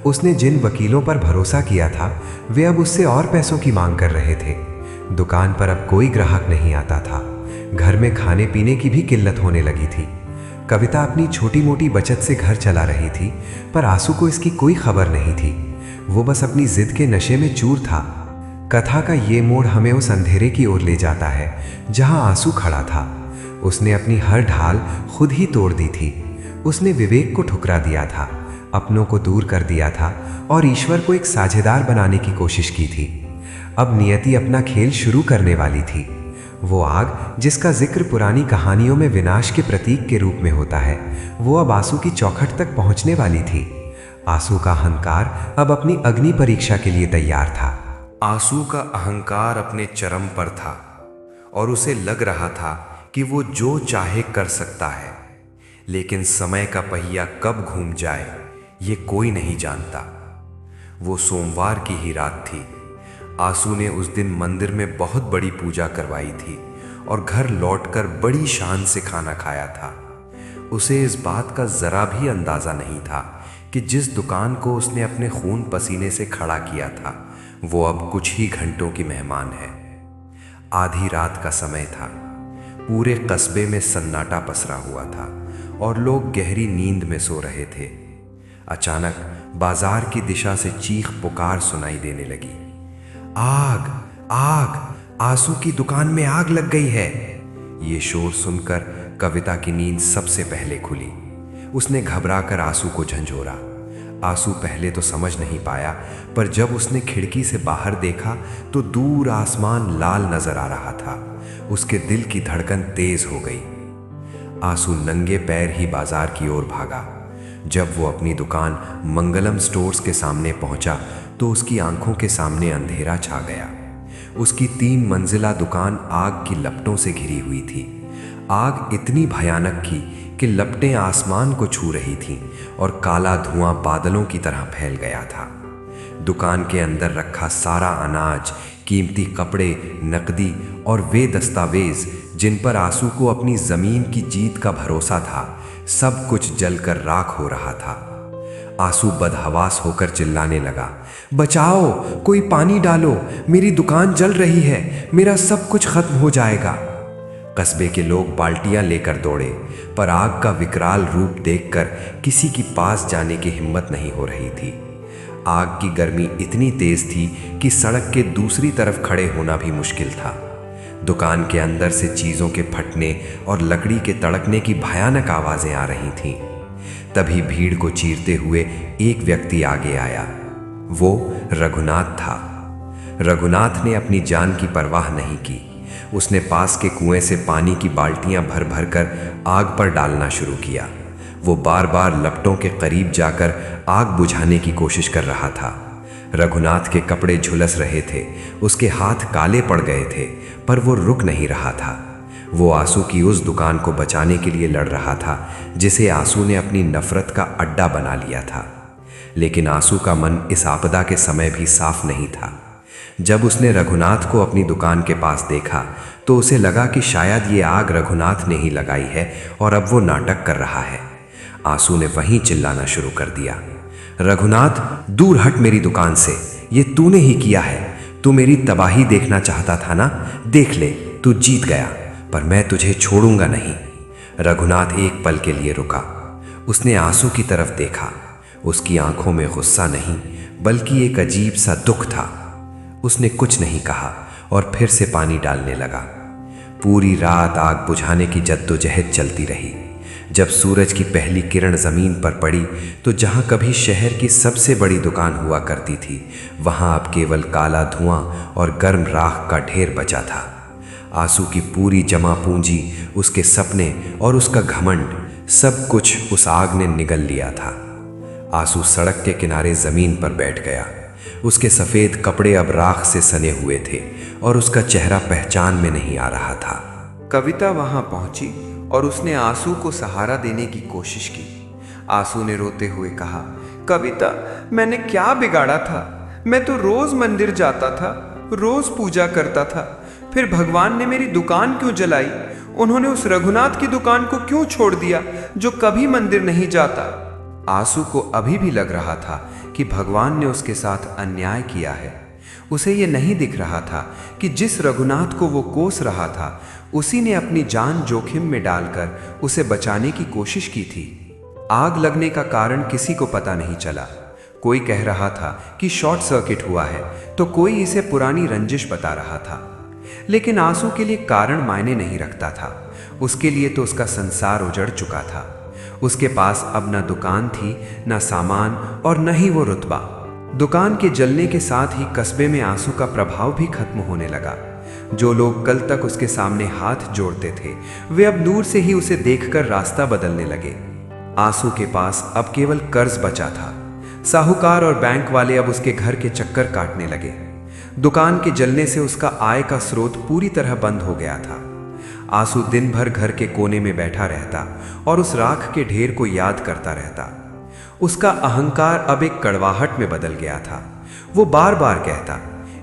उसने जिन वकीलों पर भरोसा किया था वे अब उससे और पैसों की मांग कर रहे थे। दुकान पर अब कोई ग्राहक नहीं आता था। घर में खाने पीने की भी किल्लत होने लगी थी। कविता अपनी छोटी मोटी बचत से घर चला रही थी, पर आंसू को इसकी कोई खबर नहीं थी। वो बस अपनी जिद के नशे में चूर था। कथा का ये मोड़ हमें उस अंधेरे की ओर ले जाता है जहां आंसू खड़ा था। उसने अपनी हर ढाल खुद ही तोड़ दी थी। उसने विवेक को ठुकरा दिया था, अपनों को दूर कर दिया था और ईश्वर को एक साझेदार बनाने की कोशिश की थी। अब नियति अपना खेल शुरू करने वाली थी। वो आग जिसका जिक्र पुरानी कहानियों में विनाश के प्रतीक के रूप में होता है, वो अब आंसू की चौखट तक पहुंचने वाली थी। आंसू का अहंकार अब अपनी अग्नि परीक्षा के लिए तैयार था। आंसू का अहंकार अपने चरम पर था और उसे लग रहा था कि वो जो चाहे कर सकता है, लेकिन समय का पहिया कब घूम जाए ये कोई नहीं जानता। वो सोमवार की ही रात थी। आंसू ने उस दिन मंदिर में बहुत बड़ी पूजा करवाई थी और घर लौटकर बड़ी शान से खाना खाया था। उसे इस बात का जरा भी अंदाजा नहीं था कि जिस दुकान को उसने अपने खून पसीने से खड़ा किया था, वो अब कुछ ही घंटों की मेहमान है। आधी रात का समय था। पूरे कस्बे में सन्नाटा पसरा हुआ था और लोग गहरी नींद में सो रहे थे। अचानक बाजार की दिशा से चीख पुकार सुनाई देने लगी। आग, आग, आंसू की दुकान में आग लग गई है। ये शोर सुनकर कविता की नींद सबसे पहले खुली। उसने घबराकर आंसू को झंझोरा। आंसू पहले तो समझ नहीं पाया, पर जब उसने खिड़की से बाहर देखा तो दूर आसमान लाल नजर आ रहा था। उसके दिल की धड़कन तेज हो गई। आंसू नंगे पैर ही बाजार की ओर भागा। जब वो अपनी दुकान मंगलम स्टोर्स के सामने पहुंचा तो उसकी आंखों के सामने अंधेरा छा गया। उसकी 3 मंजिला दुकान आग की लपटों से घिरी हुई थी। आग इतनी भयानक थी कि लपटें आसमान को छू रही थीं और काला धुआं बादलों की तरह फैल गया था। दुकान के अंदर रखा सारा अनाज, कीमती कपड़े, नकदी और वे दस्तावेज जिन पर आंसू को अपनी जमीन की जीत का भरोसा था, सब कुछ जलकर राख हो रहा था। आंसू बदहवास होकर चिल्लाने लगा, बचाओ, कोई पानी डालो, मेरी दुकान जल रही है, मेरा सब कुछ खत्म हो जाएगा। कस्बे के लोग बाल्टियां लेकर दौड़े, पर आग का विकराल रूप देखकर किसी की पास जाने की हिम्मत नहीं हो रही थी। आग की गर्मी इतनी तेज थी कि सड़क के दूसरी तरफ खड़े होना भी मुश्किल था। दुकान के अंदर से चीजों के फटने और लकड़ी के तड़कने की भयानक आवाजें आ रही थीं। तभी भीड़ को चीरते हुए एक व्यक्ति आगे आया। वो रघुनाथ था। रघुनाथ ने अपनी जान की परवाह नहीं की। उसने पास के कुएं से पानी की बाल्टियां भर भर कर आग पर डालना शुरू किया। वो बार बार लपटों के करीब जाकर आग बुझाने की कोशिश कर रहा था। रघुनाथ के कपड़े झुलस रहे थे, उसके हाथ काले पड़ गए थे, पर वो रुक नहीं रहा था। वो आंसू की उस दुकान को बचाने के लिए लड़ रहा था जिसे आंसू ने अपनी नफरत का अड्डा बना लिया था। लेकिन आंसू का मन इस आपदा के समय भी साफ नहीं था। जब उसने रघुनाथ को अपनी दुकान के पास देखा तो उसे लगा कि शायद ये आग रघुनाथ ने ही लगाई है और अब वो नाटक कर रहा है। आंसू ने वहीं चिल्लाना शुरू कर दिया, रघुनाथ, दूर हट मेरी दुकान से, ये तूने ही किया है। तू मेरी तबाही देखना चाहता था ना? देख ले, तू जीत गया, पर मैं तुझे छोड़ूंगा नहीं। रघुनाथ एक पल के लिए रुका। उसने आंसू की तरफ देखा। उसकी आंखों में गुस्सा नहीं, बल्कि एक अजीब सा दुख था। उसने कुछ नहीं कहा और फिर से पानी डालने लगा। पूरी रात आग बुझाने की जद्दोजहद चलती रही। जब सूरज की पहली किरण जमीन पर पड़ी तो जहां कभी शहर की सबसे बड़ी दुकान हुआ करती थी, वहां अब केवल काला धुआं और गर्म राख का ढेर बचा था। आंसू की पूरी जमा पूंजी, उसके सपने और उसका घमंड, सब कुछ उस आग ने निगल लिया था। आंसू सड़क के किनारे जमीन पर बैठ गया। उसके सफेद कपड़े अब राख से सने हुए थे और उसका चेहरा पहचान में नहीं आ रहा था। कविता वहां पहुंची और उसने आंसू को सहारा देने की कोशिश की। आंसू ने रोते हुए कहा, कविता, मैंने क्या बिगाड़ा था? मैं तो रोज मंदिर जाता था, रोज पूजा करता था, फिर भगवान ने मेरी दुकान क्यों जलाई? उन्होंने उस रघुनाथ की दुकान को क्यों छोड़ दिया जो कभी मंदिर नहीं जाता? आंसू को अभी भी लग रहा था कि भगवान ने उसके साथ अन्याय किया है। उसे ये नहीं दिख रहा था कि जिस रघुनाथ को वो कोस रहा था उसी ने अपनी जान जोखिम में डालकर उसे बचाने की कोशिश की थी। आग लगने का कारण किसी को पता नहीं चला। कोई कह रहा था कि शॉर्ट सर्किट हुआ है तो कोई इसे पुरानी रंजिश बता रहा था। लेकिन आंसू के लिए कारण मायने नहीं रखता था। उसके लिए तो उसका संसार उजड़ चुका था। उसके पास अब न दुकान थी, न सामान और न ही वो रुतबा। दुकान के जलने के साथ ही कस्बे में आंसू का प्रभाव भी खत्म होने लगा। जो लोग कल तक उसके सामने हाथ जोड़ते थे वे अब दूर से ही उसे देखकर रास्ता बदलने लगे। आंसू के पास अब केवल कर्ज बचा था। साहूकार और बैंक वाले अब उसके घर के चक्कर काटने लगे। दुकान के जलने से उसका आय का स्रोत पूरी तरह बंद हो गया था। आंसू दिन भर घर के कोने में बैठा रहता और उस राख के ढेर को याद करता रहता। उसका अहंकार अब एक कड़वाहट में बदल गया था। वो बार बार कहता,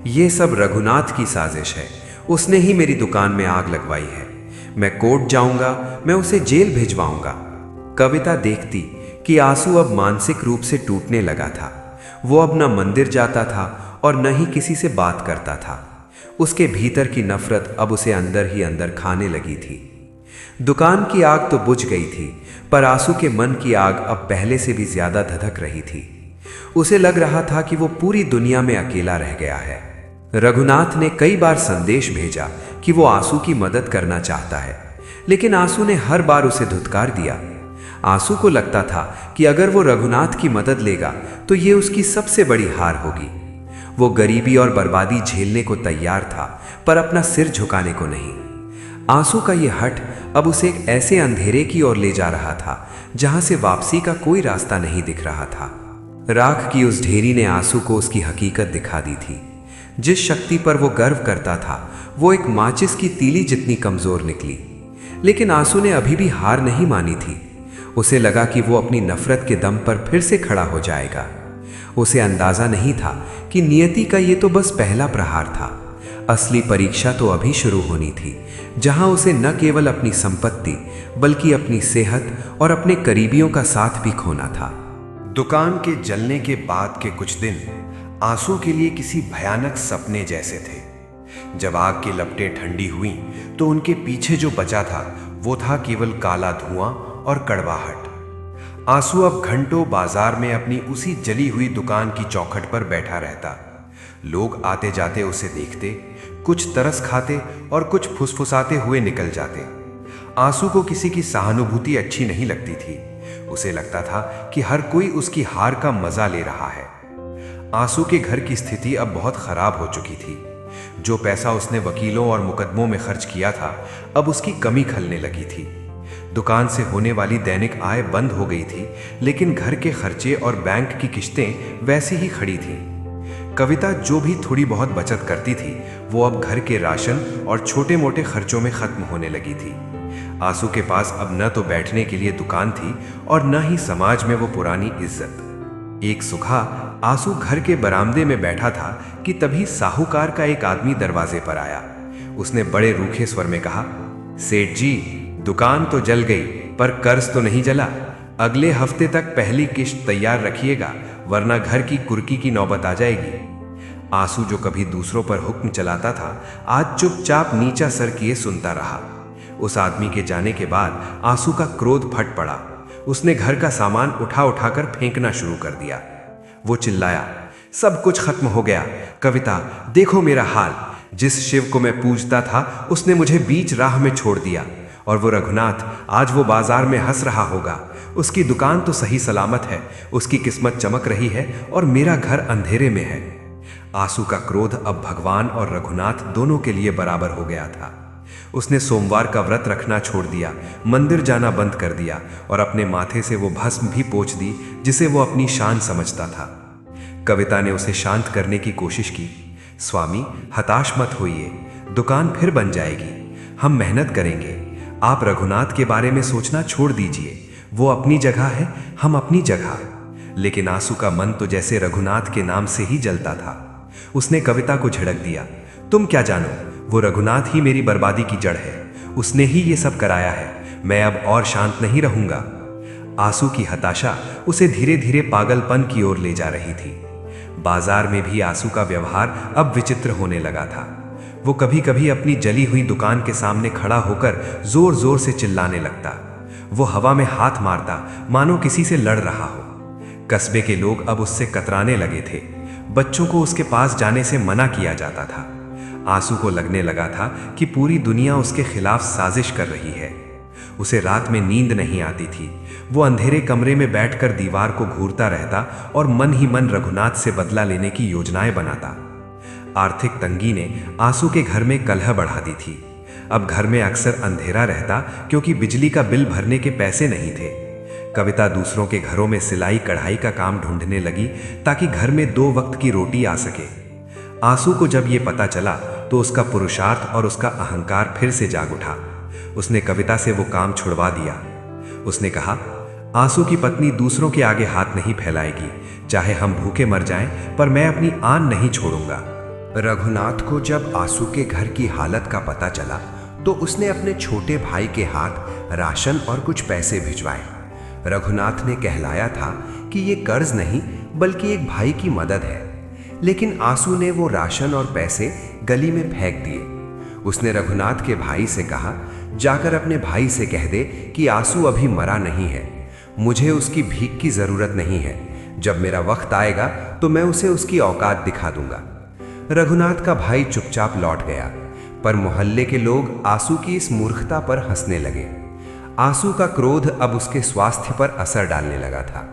ये सब रघुनाथ की साजिश है, उसने ही मेरी दुकान में आग लगवाई है। मैं कोर्ट जाऊंगा, मैं उसे जेल भिजवाऊंगा। कविता देखती कि आंसू अब मानसिक रूप से टूटने लगा था। वो अब न मंदिर जाता था और न ही किसी से बात करता था। उसके भीतर की नफरत अब उसे अंदर ही अंदर खाने लगी थी। दुकान की आग तो बुझ गई थी, पर आंसू के मन की आग अब पहले से भी ज्यादा धधक रही थी। उसे लग रहा था कि वो पूरी दुनिया में अकेला रह गया है। रघुनाथ ने कई बार संदेश भेजा कि वो आंसू की मदद करना चाहता है, लेकिन आंसू ने हर बार उसे धुतकार दिया। आंसू को लगता था कि अगर वो रघुनाथ की मदद लेगा तो ये उसकी सबसे बड़ी हार होगी। वो गरीबी और बर्बादी झेलने को तैयार था, पर अपना सिर झुकाने को नहीं। आंसू का ये हठ अब उसे एक ऐसे अंधेरे की ओर ले जा रहा था जहां से वापसी का कोई रास्ता नहीं दिख रहा था। राख की उस ढेरी ने आंसू को उसकी हकीकत दिखा दी थी। जिस शक्ति पर वो गर्व करता था वो एक माचिस की तीली जितनी कमजोर निकली। लेकिन आंसू ने अभी भी हार नहीं मानी थी। उसे लगा कि वो अपनी नफरत के दम पर फिर से खड़ा हो जाएगा। उसे अंदाजा नहीं था कि नियति का ये तो बस पहला प्रहार था। असली परीक्षा तो अभी शुरू होनी थी, जहां उसे न केवल अपनी संपत्ति बल्कि अपनी सेहत और अपने करीबियों का साथ भी खोना था। दुकान के जलने के बाद के कुछ दिन आंसू के लिए किसी भयानक सपने जैसे थे। जब आग की लपटें ठंडी हुईं, तो उनके पीछे जो बचा था वो था केवल काला धुआं और कड़वाहट। आंसू अब घंटों बाजार में अपनी उसी जली हुई दुकान की चौखट पर बैठा रहता। लोग आते जाते उसे देखते, कुछ तरस खाते और कुछ फुसफुसाते हुए निकल जाते। आंसू को किसी की सहानुभूति अच्छी नहीं लगती थी। उसे लगता था कि हर कोई उसकी हार का मजा ले रहा है। आंसू के घर की स्थिति अब बहुत खराब हो चुकी थी। जो पैसा उसने वकीलों और मुकदमों में खर्च किया था, अब उसकी कमी खलने लगी थी। दुकान से होने वाली दैनिक आय बंद हो गई थी, लेकिन घर के खर्चे और बैंक की किश्तें वैसी ही खड़ी थीं। कविता जो भी थोड़ी बहुत बचत करती थी, वो अब घर के राशन और छोटे मोटे खर्चों में खत्म होने लगी थी। आंसू के पास अब न तो बैठने के लिए दुकान थी और न ही समाज में वो पुरानी इज्जत। एक सुबह आंसू घर के बरामदे में बैठा था कि तभी साहूकार का एक आदमी दरवाजे पर आया। उसने बड़े रूखे स्वर में कहा, सेठ जी, दुकान तो जल गई पर कर्ज तो नहीं जला। अगले हफ्ते तक पहली किश्त तैयार रखिएगा, वरना घर की कुर्की की नौबत आ जाएगी। आंसू जो कभी दूसरों पर हुक्म चलाता था, आज चुपचाप नीचा सर किए सुनता रहा। उस आदमी के जाने के बाद आंसू का क्रोध फट पड़ा। उसने घर का सामान उठा उठाकर फेंकना शुरू कर दिया। वो चिल्लाया, सब कुछ खत्म हो गया। कविता, देखो मेरा हाल। जिस शिव को मैं पूजता था उसने मुझे बीच राह में छोड़ दिया। और वो रघुनाथ आज वो बाजार में हंस रहा होगा। उसकी दुकान तो सही सलामत है, उसकी किस्मत चमक रही है और मेरा घर अंधेरे में है। आंसू का क्रोध अब भगवान और रघुनाथ दोनों के लिए बराबर हो गया था। उसने सोमवार का व्रत रखना छोड़ दिया, मंदिर जाना बंद कर दिया और अपने माथे से वो भस्म भी पोंछ दी जिसे वो अपनी शान समझता था। कविता ने उसे शांत करने की कोशिश की। स्वामी, हताश मत होइए, दुकान फिर बन जाएगी। हम मेहनत करेंगे। आप रघुनाथ के बारे में सोचना छोड़ दीजिए। वो अपनी जगह है, हम अपनी जगह। लेकिन आंसू का मन तो जैसे रघुनाथ के नाम से ही जलता था। उसने कविता को झिड़क दिया, तुम क्या जानो, वो रघुनाथ ही मेरी बर्बादी की जड़ है। उसने ही ये सब कराया है। मैं अब और शांत नहीं रहूंगा। आंसू की हताशा उसे धीरे धीरे पागलपन की ओर ले जा रही थी। बाजार में भी आंसू का व्यवहार अब विचित्र होने लगा था। वो कभी कभी अपनी जली हुई दुकान के सामने खड़ा होकर जोर जोर से चिल्लाने लगता। वो हवा में हाथ मारता मानो किसी से लड़ रहा हो। कस्बे के लोग अब उससे कतराने लगे थे। बच्चों को उसके पास जाने से मना किया जाता था। आंसू को लगने लगा था कि पूरी दुनिया उसके खिलाफ साजिश कर रही है। उसे रात में नींद नहीं आती थी। वो अंधेरे कमरे में बैठकर दीवार को घूरता रहता और मन ही मन रघुनाथ से बदला लेने की योजनाएं बनाता। आर्थिक तंगी ने आंसू के घर में कलह बढ़ा दी थी। अब घर में अक्सर अंधेरा रहता क्योंकि बिजली का बिल भरने के पैसे नहीं थे। कविता दूसरों के घरों में सिलाई कढ़ाई का काम ढूंढने लगी ताकि घर में 2 वक्त की रोटी आ सके। आंसू को जब ये पता चला तो उसका पुरुषार्थ और उसका अहंकार फिर से जाग उठा। उसने कविता से वो काम छुड़वा दिया। उसने कहा, आंसू की पत्नी दूसरों के आगे हाथ नहीं फैलाएगी, चाहे हम भूखे मर जाएं, पर मैं अपनी आन नहीं छोड़ूंगा। रघुनाथ को जब आंसू के घर की हालत का पता चला तो उसने अपने छोटे भाई के हाथ राशन और कुछ पैसे भिजवाए। रघुनाथ ने कहलाया था कि ये कर्ज नहीं बल्कि एक भाई की मदद है, लेकिन आंसू ने वो राशन और पैसे गली में फेंक दिए। उसने रघुनाथ के भाई से कहा, जाकर अपने भाई से कह दे कि आंसू अभी मरा नहीं है, मुझे उसकी भीख की जरूरत नहीं है। जब मेरा वक्त आएगा तो मैं उसे उसकी औकात दिखा दूंगा। रघुनाथ का भाई चुपचाप लौट गया, पर मोहल्ले के लोग आंसू की इस मूर्खता पर हंसने लगे। आंसू का क्रोध अब उसके स्वास्थ्य पर असर डालने लगा था।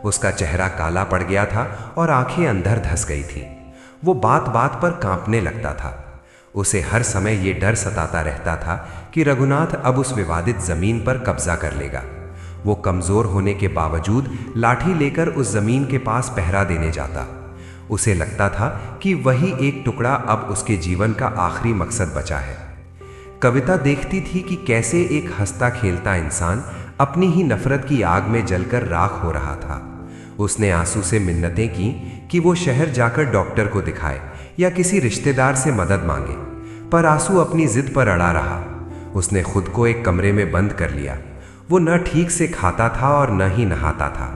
उसका चेहरा काला पड़ गया था और आंखें अंदर धंस गई थी। वो बात बात पर कांपने लगता था। उसे हर समय ये डर सताता रहता था कि रघुनाथ अब उस विवादित जमीन पर कब्जा कर लेगा। वो कमजोर होने के बावजूद लाठी लेकर उस जमीन के पास पहरा देने जाता। उसे लगता था कि वही एक टुकड़ा अब उसके जीवन का आखिरी मकसद बचा है। कविता देखती थी कि कैसे एक हंसता खेलता इंसान अपनी ही नफरत की आग में जलकर राख हो रहा था। उसने आंसू से मिन्नतें की कि वो शहर जाकर डॉक्टर को दिखाए या किसी रिश्तेदार से मदद मांगे, पर आंसू अपनी जिद पर अड़ा रहा। उसने खुद को एक कमरे में बंद कर लिया। वो न ठीक से खाता था और न ही नहाता था।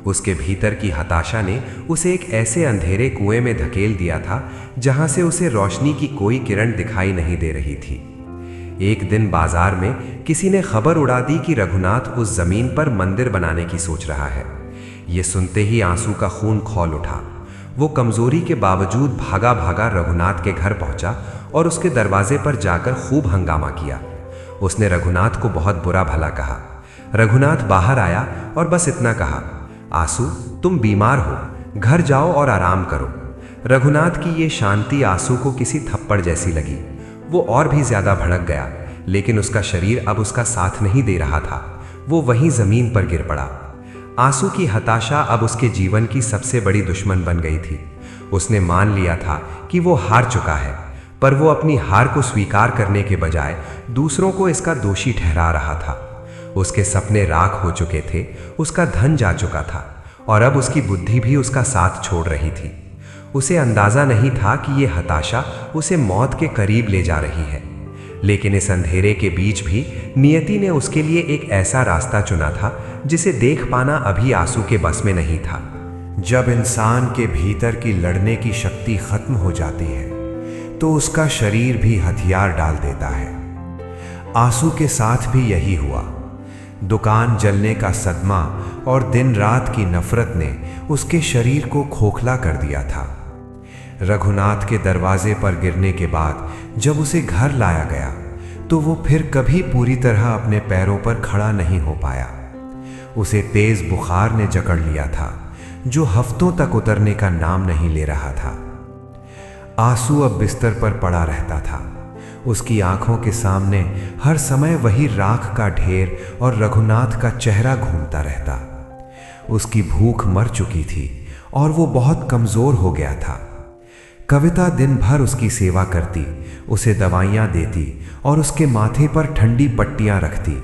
उसके भीतर की हताशा ने उसे एक ऐसे अंधेरे कुएं में धकेल दिया था जहां से उसे रोशनी की कोई किरण दिखाई नहीं दे रही थी। एक दिन बाजार में किसी ने खबर उड़ा दी कि रघुनाथ उस जमीन पर मंदिर बनाने की सोच रहा है। ये सुनते ही आंसू का खून खौल उठा। वो कमजोरी के बावजूद भागा भागा रघुनाथ के घर पहुंचा और उसके दरवाजे पर जाकर खूब हंगामा किया। उसने रघुनाथ को बहुत बुरा भला कहा। रघुनाथ बाहर आया और बस इतना कहा, आंसू तुम बीमार हो, घर जाओ और आराम करो। रघुनाथ की ये शांति आंसू को किसी थप्पड़ जैसी लगी। वो और भी ज्यादा भड़क गया, लेकिन उसका शरीर अब उसका साथ नहीं दे रहा था। वो वहीं जमीन पर गिर पड़ा। आंसू की हताशा अब उसके जीवन की सबसे बड़ी दुश्मन बन गई थी। उसने मान लिया था कि वो हार चुका है, पर वो अपनी हार को स्वीकार करने के बजाय दूसरों को इसका दोषी ठहरा रहा था। उसके सपने राख हो चुके थे, उसका धन जा चुका था और अब उसकी बुद्धि भी उसका साथ छोड़ रही थी। उसे अंदाजा नहीं था कि ये हताशा उसे मौत के करीब ले जा रही है, लेकिन इस अंधेरे के बीच भी नियति ने उसके लिए एक ऐसा रास्ता चुना था जिसे देख पाना अभी आंसू के बस में नहीं था। जब इंसान के भीतर की लड़ने की शक्ति खत्म हो जाती है तो उसका शरीर भी हथियार डाल देता है। आंसू के साथ भी यही हुआ। दुकान जलने का सदमा और दिन रात की नफरत ने उसके शरीर को खोखला कर दिया था। रघुनाथ के दरवाजे पर गिरने के बाद जब उसे घर लाया गया तो वो फिर कभी पूरी तरह अपने पैरों पर खड़ा नहीं हो पाया। उसे तेज बुखार ने जकड़ लिया था जो हफ्तों तक उतरने का नाम नहीं ले रहा था। आंसू अब बिस्तर पर पड़ा रहता था। उसकी आंखों के सामने हर समय वही राख का ढेर और रघुनाथ का चेहरा घूमता रहता। उसकी भूख मर चुकी थी और वो बहुत कमजोर हो गया था। कविता दिन भर उसकी सेवा करती, उसे दवाइयां देती और उसके माथे पर ठंडी पट्टियां रखती,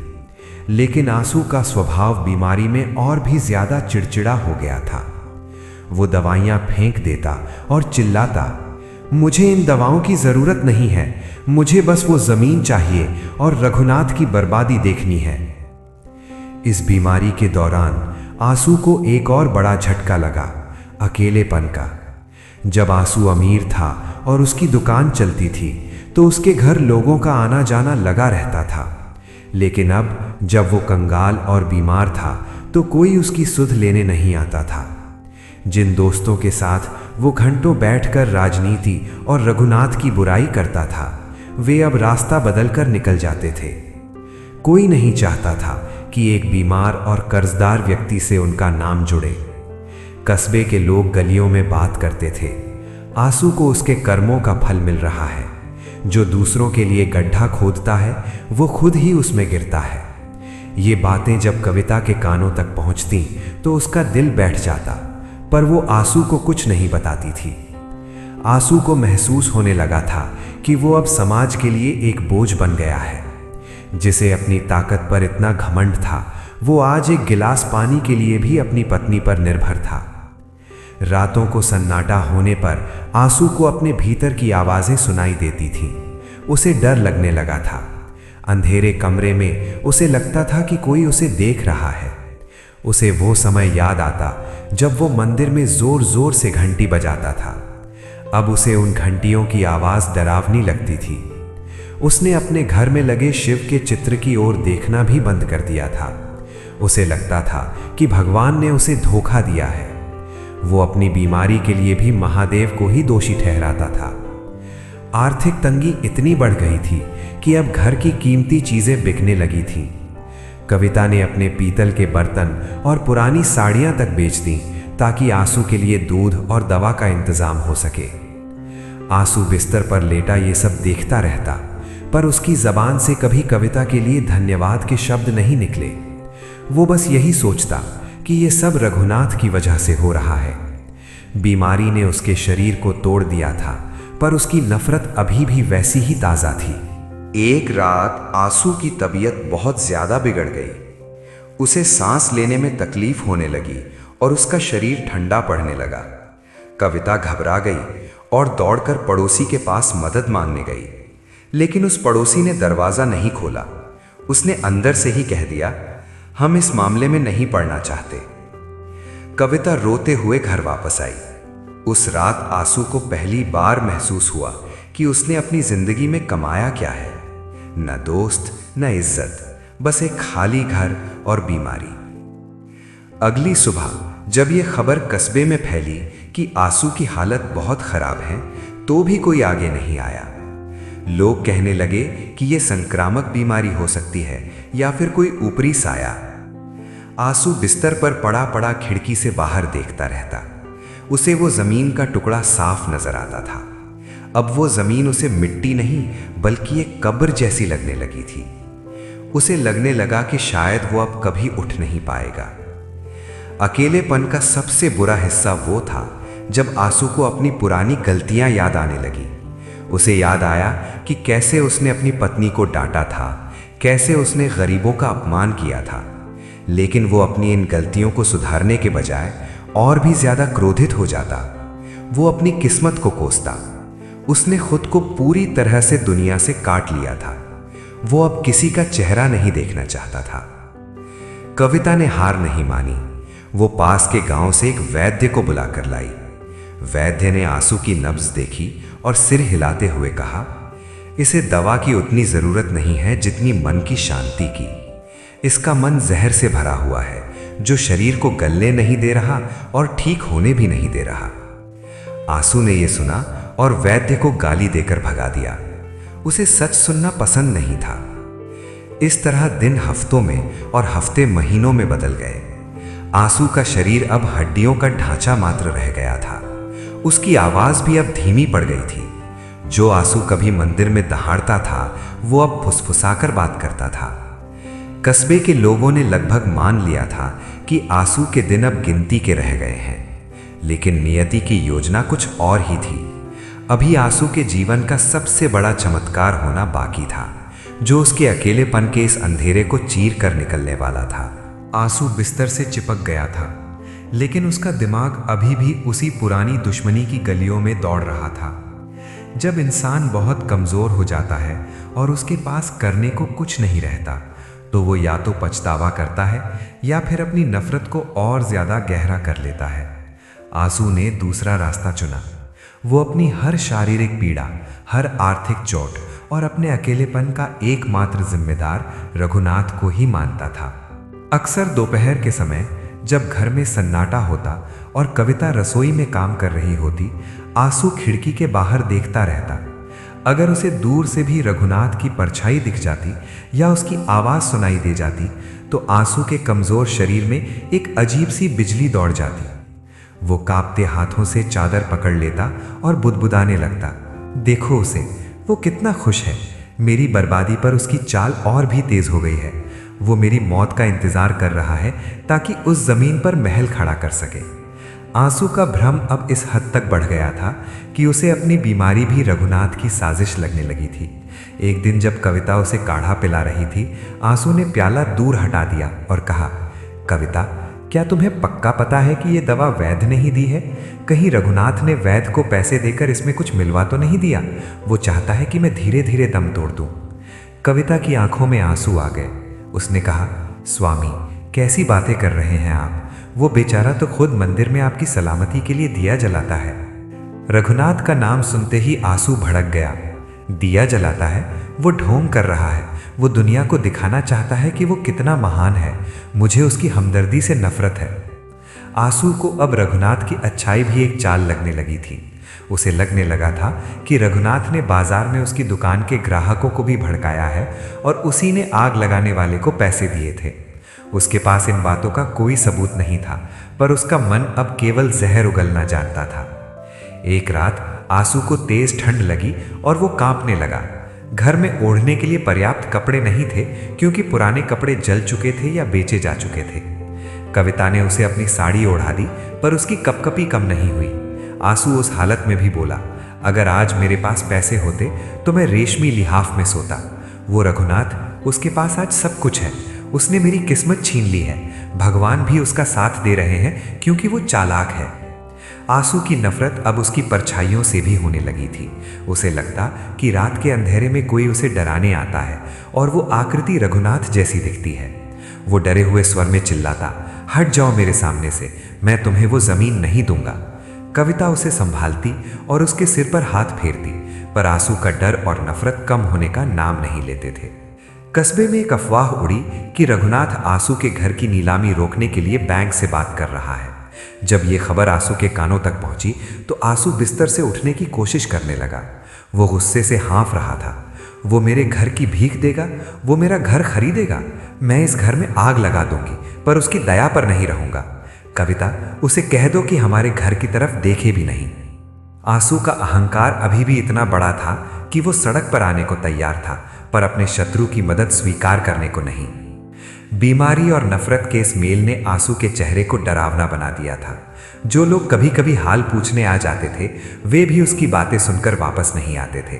लेकिन आंसू का स्वभाव बीमारी में और भी ज्यादा चिड़चिड़ा हो गया था। वो दवाइयां फेंक देता और चिल्लाता, मुझे इन दवाओं की जरूरत नहीं है, मुझे बस वो जमीन चाहिए और रघुनाथ की बर्बादी देखनी है। इस बीमारी के दौरान आंसू को एक और बड़ा झटका लगा, अकेलेपन का। जब आंसू अमीर था और उसकी दुकान चलती थी तो उसके घर लोगों का आना जाना लगा रहता था। लेकिन अब जब वो कंगाल और बीमार था तो कोई उसकी सुध लेने नहीं आता था। जिन दोस्तों के साथ वो घंटों बैठकर राजनीति और रघुनाथ की बुराई करता था, वे अब रास्ता बदलकर निकल जाते थे। कोई नहीं चाहता था कि एक बीमार और कर्जदार व्यक्ति से उनका नाम जुड़े। कस्बे के लोग गलियों में बात करते थे, आंसू को उसके कर्मों का फल मिल रहा है। जो दूसरों के लिए गड्ढा खोदता है वो खुद ही उसमें गिरता है। ये बातें जब कविता के कानों तक पहुंचती तो उसका दिल बैठ जाता, पर वो आंसू को कुछ नहीं बताती थी। आंसू को महसूस होने लगा था कि वो अब समाज के लिए एक बोझ बन गया है। जिसे अपनी ताकत पर इतना घमंड था, वो आज एक गिलास पानी के लिए भी अपनी पत्नी पर निर्भर था। रातों को सन्नाटा होने पर आंसू को अपने भीतर की आवाजें सुनाई देती थीं। उसे डर लगने लगा था। अंधेरे कमरे में उसे लगता था कि कोई उसे देख रहा है। उसे वो समय याद आता जब वो मंदिर में जोर जोर से घंटी बजाता था। अब उसे उन घंटियों की आवाज डरावनी लगती थी। उसने अपने घर में लगे शिव के चित्र की ओर देखना भी बंद कर दिया था। उसे लगता था कि भगवान ने उसे धोखा दिया है। वो अपनी बीमारी के लिए भी महादेव को ही दोषी ठहराता था। आर्थिक तंगी इतनी बढ़ गई थी कि अब घर की कीमती चीजें बिकने लगी थीं। कविता ने अपने पीतल के बर्तन और पुरानी साड़ियां तक बेच दी ताकि आंसू के लिए दूध और दवा का इंतजाम हो सके। आंसू बिस्तर पर लेटा ये सब देखता रहता, पर उसकी जबान से कभी कविता के लिए धन्यवाद के शब्द नहीं निकले। वो बस यही सोचता कि ये सब रघुनाथ की वजह से हो रहा है। बीमारी ने उसके शरीर को तोड़ दिया था, पर उसकी नफरत अभी भी वैसी ही ताज़ा थी। एक रात आंसू की तबीयत बहुत ज्यादा बिगड़ गई। उसे सांस लेने में तकलीफ होने लगी और उसका शरीर ठंडा पड़ने लगा। कविता घबरा गई और दौड़कर पड़ोसी के पास मदद मांगने गई, लेकिन उस पड़ोसी ने दरवाजा नहीं खोला। उसने अंदर से ही कह दिया, हम इस मामले में नहीं पड़ना चाहते। कविता रोते हुए घर वापस आई। उस रात आंसू को पहली बार महसूस हुआ कि उसने अपनी जिंदगी में कमाया क्या है। न दोस्त, न इज्जत, बस एक खाली घर और बीमारी। अगली सुबह जब यह खबर कस्बे में फैली कि आंसू की हालत बहुत खराब है, तो भी कोई आगे नहीं आया। लोग कहने लगे कि यह संक्रामक बीमारी हो सकती है या फिर कोई ऊपरी साया। आंसू बिस्तर पर पड़ा पड़ा खिड़की से बाहर देखता रहता। उसे वो जमीन का टुकड़ा साफ नजर आता था। अब वो जमीन उसे मिट्टी नहीं बल्कि एक कब्र जैसी लगने लगी थी। उसे लगने लगा कि शायद वो अब कभी उठ नहीं पाएगा। अकेलेपन का सबसे बुरा हिस्सा वो था जब आंसू को अपनी पुरानी गलतियां याद आने लगी। उसे याद आया कि कैसे उसने अपनी पत्नी को डांटा था, कैसे उसने गरीबों का अपमान किया था। लेकिन वो अपनी इन गलतियों को सुधारने के बजाय और भी ज्यादा क्रोधित हो जाता। वो अपनी किस्मत को कोसता। उसने खुद को पूरी तरह से दुनिया से काट लिया था। वो अब किसी का चेहरा नहीं देखना चाहता था। कविता ने हार नहीं मानी। वो पास के गांव से एक वैद्य को बुलाकर लाई। वैद्य ने आंसू की नब्ज देखी और सिर हिलाते हुए कहा, इसे दवा की उतनी जरूरत नहीं है जितनी मन की शांति की। इसका मन जहर से भरा हुआ है जो शरीर को गलने नहीं दे रहा और ठीक होने भी नहीं दे रहा। आंसू ने यह सुना और वैद्य को गाली देकर भगा दिया। उसे सच सुनना पसंद नहीं था। इस तरह दिन हफ्तों में और हफ्ते महीनों में बदल गए। आंसू का शरीर अब हड्डियों का ढांचा मात्र रह गया था। उसकी आवाज भी अब धीमी पड़ गई थी। जो आंसू कभी मंदिर में दहाड़ता था वो अब फुसफुसाकर बात करता था। कस्बे के लोगों ने लगभग मान लिया था कि आंसू के दिन अब गिनती के रह गए हैं, लेकिन नियति की योजना कुछ और ही थी। अभी आंसू के जीवन का सबसे बड़ा चमत्कार होना बाकी था, जो उसके अकेलेपन के इस अंधेरे को चीर कर निकलने वाला था। आंसू बिस्तर से चिपक गया था, लेकिन उसका दिमाग अभी भी उसी पुरानी दुश्मनी की गलियों में दौड़ रहा था। जब इंसान बहुत कमज़ोर हो जाता है और उसके पास करने को कुछ नहीं रहता, तो वो या तो पछतावा करता है या फिर अपनी नफरत को और ज़्यादा गहरा कर लेता है। आंसू ने दूसरा रास्ता चुना। वो अपनी हर शारीरिक पीड़ा, हर आर्थिक चोट और अपने अकेलेपन का एकमात्र जिम्मेदार रघुनाथ को ही मानता था। अक्सर दोपहर के समय जब घर में सन्नाटा होता और कविता रसोई में काम कर रही होती, आंसू खिड़की के बाहर देखता रहता। अगर उसे दूर से भी रघुनाथ की परछाई दिख जाती या उसकी आवाज़ सुनाई दे जाती तो आंसू के कमज़ोर शरीर में एक अजीब सी बिजली दौड़ जाती। वो कांपते हाथों से चादर पकड़ लेता और बुदबुदाने लगता, देखो उसे, वो कितना खुश है। मेरी बर्बादी पर उसकी चाल और भी तेज हो गई है। वो मेरी मौत का इंतजार कर रहा है ताकि उस जमीन पर महल खड़ा कर सके। आंसू का भ्रम अब इस हद तक बढ़ गया था कि उसे अपनी बीमारी भी रघुनाथ की साजिश लगने लगी थी। एक दिन जब कविता उसे काढ़ा पिला रही थी, आंसू ने प्याला दूर हटा दिया और कहा, कविता, क्या तुम्हें पक्का पता है कि ये दवा वैद्य ने ही दी है? कहीं रघुनाथ ने वैद्य को पैसे देकर इसमें कुछ मिलवा तो नहीं दिया? वो चाहता है कि मैं धीरे धीरे दम तोड़ दूं। कविता की आंखों में आंसू आ गए। उसने कहा, स्वामी, कैसी बातें कर रहे हैं आप? वो बेचारा तो खुद मंदिर में आपकी सलामती के लिए दिया जलाता है। रघुनाथ का नाम सुनते ही आंसू भड़क गया। दिया जलाता है? वो ढोंग कर रहा है। वो दुनिया को दिखाना चाहता है कि वो कितना महान है। मुझे उसकी हमदर्दी से नफरत है। आंसू को अब रघुनाथ की अच्छाई भी एक चाल लगने लगी थी। उसे लगने लगा था कि रघुनाथ ने बाजार में उसकी दुकान के ग्राहकों को भी भड़काया है और उसी ने आग लगाने वाले को पैसे दिए थे। उसके पास इन बातों का कोई सबूत नहीं था, पर उसका मन अब केवल जहर उगलना जानता था। एक रात आंसू को तेज ठंड लगी और वो कांपने लगा। घर में ओढ़ने के लिए पर्याप्त कपड़े नहीं थे क्योंकि पुराने कपड़े जल चुके थे या बेचे जा चुके थे। कविता ने उसे अपनी साड़ी ओढ़ा दी, पर उसकी कपकपी कम नहीं हुई। आंसू उस हालत में भी बोला, अगर आज मेरे पास पैसे होते तो मैं रेशमी लिहाफ में सोता। वो रघुनाथ, उसके पास आज सब कुछ है। उसने मेरी किस्मत छीन ली है। भगवान भी उसका साथ दे रहे हैं क्योंकि वो चालाक है। आंसू की नफरत अब उसकी परछाइयों से भी होने लगी थी। उसे लगता कि रात के अंधेरे में कोई उसे डराने आता है और वो आकृति रघुनाथ जैसी दिखती है। वो डरे हुए स्वर में चिल्लाता, हट जाओ मेरे सामने से, मैं तुम्हें वो जमीन नहीं दूंगा। कविता उसे संभालती और उसके सिर पर हाथ फेरती, पर आंसू का डर और नफरत कम होने का नाम नहीं लेते थे। कस्बे में एक अफवाह उड़ी कि रघुनाथ आंसू के घर की नीलामी रोकने के लिए बैंक से बात कर रहा है। जब ये खबर आंसू के कानों तक पहुंची तो आंसू बिस्तर से उठने की कोशिश करने लगा। वो गुस्से से हाँफ रहा था। वो मेरे घर की भीख देगा, वो मेरा घर खरीदेगा। मैं इस घर में आग लगा दूंगी, पर उसकी दया पर नहीं रहूंगा। कविता, उसे कह दो कि हमारे घर की तरफ देखे भी नहीं। आंसू का अहंकार अभी भी इतना बड़ा था कि वो सड़क पर आने को तैयार था, पर अपने शत्रु की मदद स्वीकार करने को नहीं। बीमारी और नफरत के इस मेल ने आंसू के चेहरे को डरावना बना दिया था। जो लोग कभी कभी हाल पूछने आ जाते थे, वे भी उसकी बातें सुनकर वापस नहीं आते थे।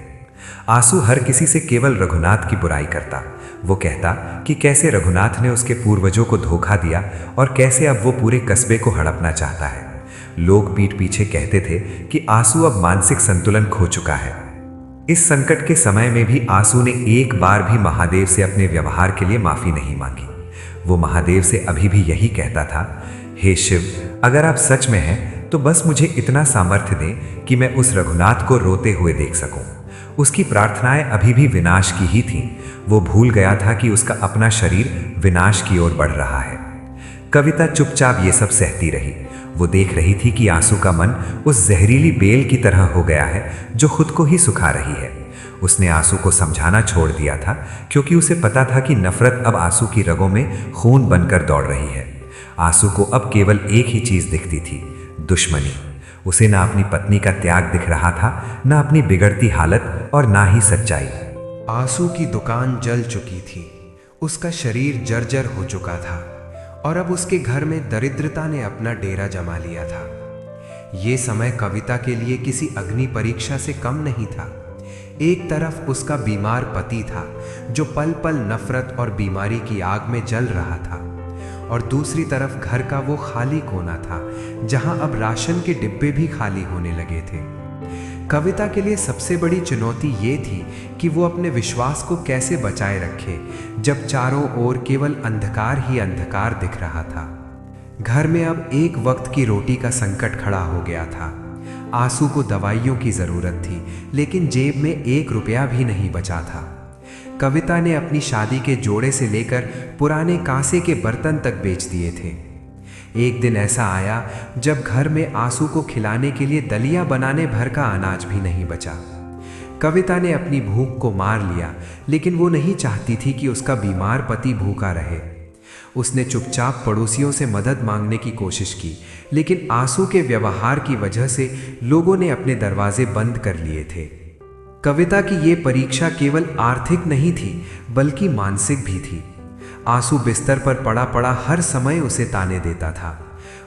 आंसू हर किसी से केवल रघुनाथ की बुराई करता। वो कहता कि कैसे रघुनाथ ने उसके पूर्वजों को धोखा दिया और कैसे अब वो पूरे कस्बे को हड़पना चाहता है। लोग पीठ पीछे कहते थे कि आंसू अब मानसिक संतुलन खो चुका है। इस संकट के समय में भी आंसू ने एक बार भी महादेव से अपने व्यवहार के लिए माफी नहीं मांगी। वो महादेव से अभी भी यही कहता था, हे शिव, अगर आप सच में हैं तो बस मुझे इतना सामर्थ्य दें कि मैं उस रघुनाथ को रोते हुए देख सकूं। उसकी प्रार्थनाएं अभी भी विनाश की ही थीं। वो भूल गया था कि उसका अपना शरीर विनाश की ओर बढ़ रहा है। कविता चुपचाप ये सब सहती रही। वो देख रही थी कि आंसू का मन उस जहरीली बेल की तरह हो गया है जो खुद को ही सुखा रही है। उसने आंसू को समझाना छोड़ दिया था क्योंकि उसे पता था कि नफरत अब आंसू की रगों में खून बनकर दौड़ रही है। आंसू को अब केवल एक ही चीज दिखती थी, दुश्मनी। उसे ना अपनी पत्नी का त्याग दिख रहा था, ना अपनी बिगड़ती हालत और ना ही सच्चाई। आंसू की दुकान जल चुकी थी। उसका शरीर जर्जर हो चुका था और अब उसके घर में दरिद्रता ने अपना डेरा जमा लिया था। ये समय कविता के लिए किसी अग्नि परीक्षा से कम नहीं था। एक तरफ उसका बीमार पति था जो पल पल नफरत और बीमारी की आग में जल रहा था, और दूसरी तरफ घर का वो खाली कोना था जहां अब राशन के डिब्बे भी खाली होने लगे थे। कविता के लिए सबसे बड़ी चुनौती ये थी कि वो अपने विश्वास को कैसे बचाए रखे जब चारों ओर केवल अंधकार ही अंधकार दिख रहा था। घर में अब एक वक्त की रोटी का संकट खड़ा हो गया था। आंसू को दवाइयों की जरूरत थी, लेकिन जेब में 1 रुपया भी नहीं बचा था। कविता ने अपनी शादी के जोड़े से लेकर पुराने कांसे के बर्तन तक बेच दिए थे। एक दिन ऐसा आया जब घर में आंसू को खिलाने के लिए दलिया बनाने भर का अनाज भी नहीं बचा। कविता ने अपनी भूख को मार लिया, लेकिन वो नहीं चाहती थी कि उसका बीमार पति भूखा रहे। उसने चुपचाप पड़ोसियों से मदद मांगने की कोशिश की, लेकिन आंसू के व्यवहार की वजह से लोगों ने अपने दरवाजे बंद कर लिए थे। कविता की ये परीक्षा केवल आर्थिक नहीं थी, बल्कि मानसिक भी थी। आंसू बिस्तर पर पड़ा पड़ा हर समय उसे ताने देता था।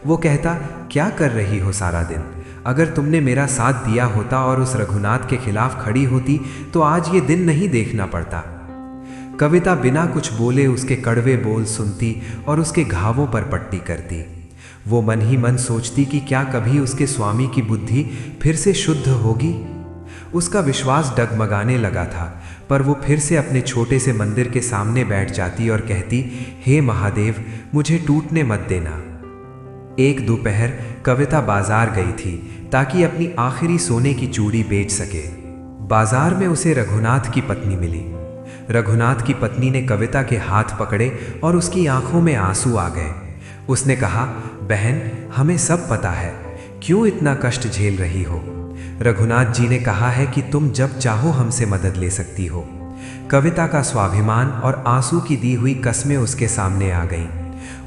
वो कहता, क्या कर रही हो सारा दिन? अगर तुमने मेरा साथ दिया होता और उस रघुनाथ के खिलाफ खड़ी होती तो आज ये दिन नहीं देखना पड़ता। कविता बिना कुछ बोले उसके कड़वे बोल सुनती और उसके घावों पर पट्टी करती। वो मन ही मन सोचती कि क्या कभी उसके स्वामी की बुद्धि फिर से शुद्ध होगी। उसका विश्वास डगमगाने लगा था, पर वो फिर से अपने छोटे से मंदिर के सामने बैठ जाती और कहती, हे महादेव, मुझे टूटने मत देना। एक दोपहर कविता बाजार गई थी ताकि अपनी आखिरी सोने की चूड़ी बेच सके। बाजार में उसे रघुनाथ की पत्नी मिली। रघुनाथ की पत्नी ने कविता के हाथ पकड़े और उसकी आंखों में आंसू आ गए। उसने कहा, बहन, हमें सब पता है, क्यों इतना कष्ट झेल रही हो? रघुनाथ जी ने कहा है कि तुम जब चाहो हमसे मदद ले सकती हो। कविता का स्वाभिमान और आंसू की दी हुई कस्में उसके सामने आ गईं।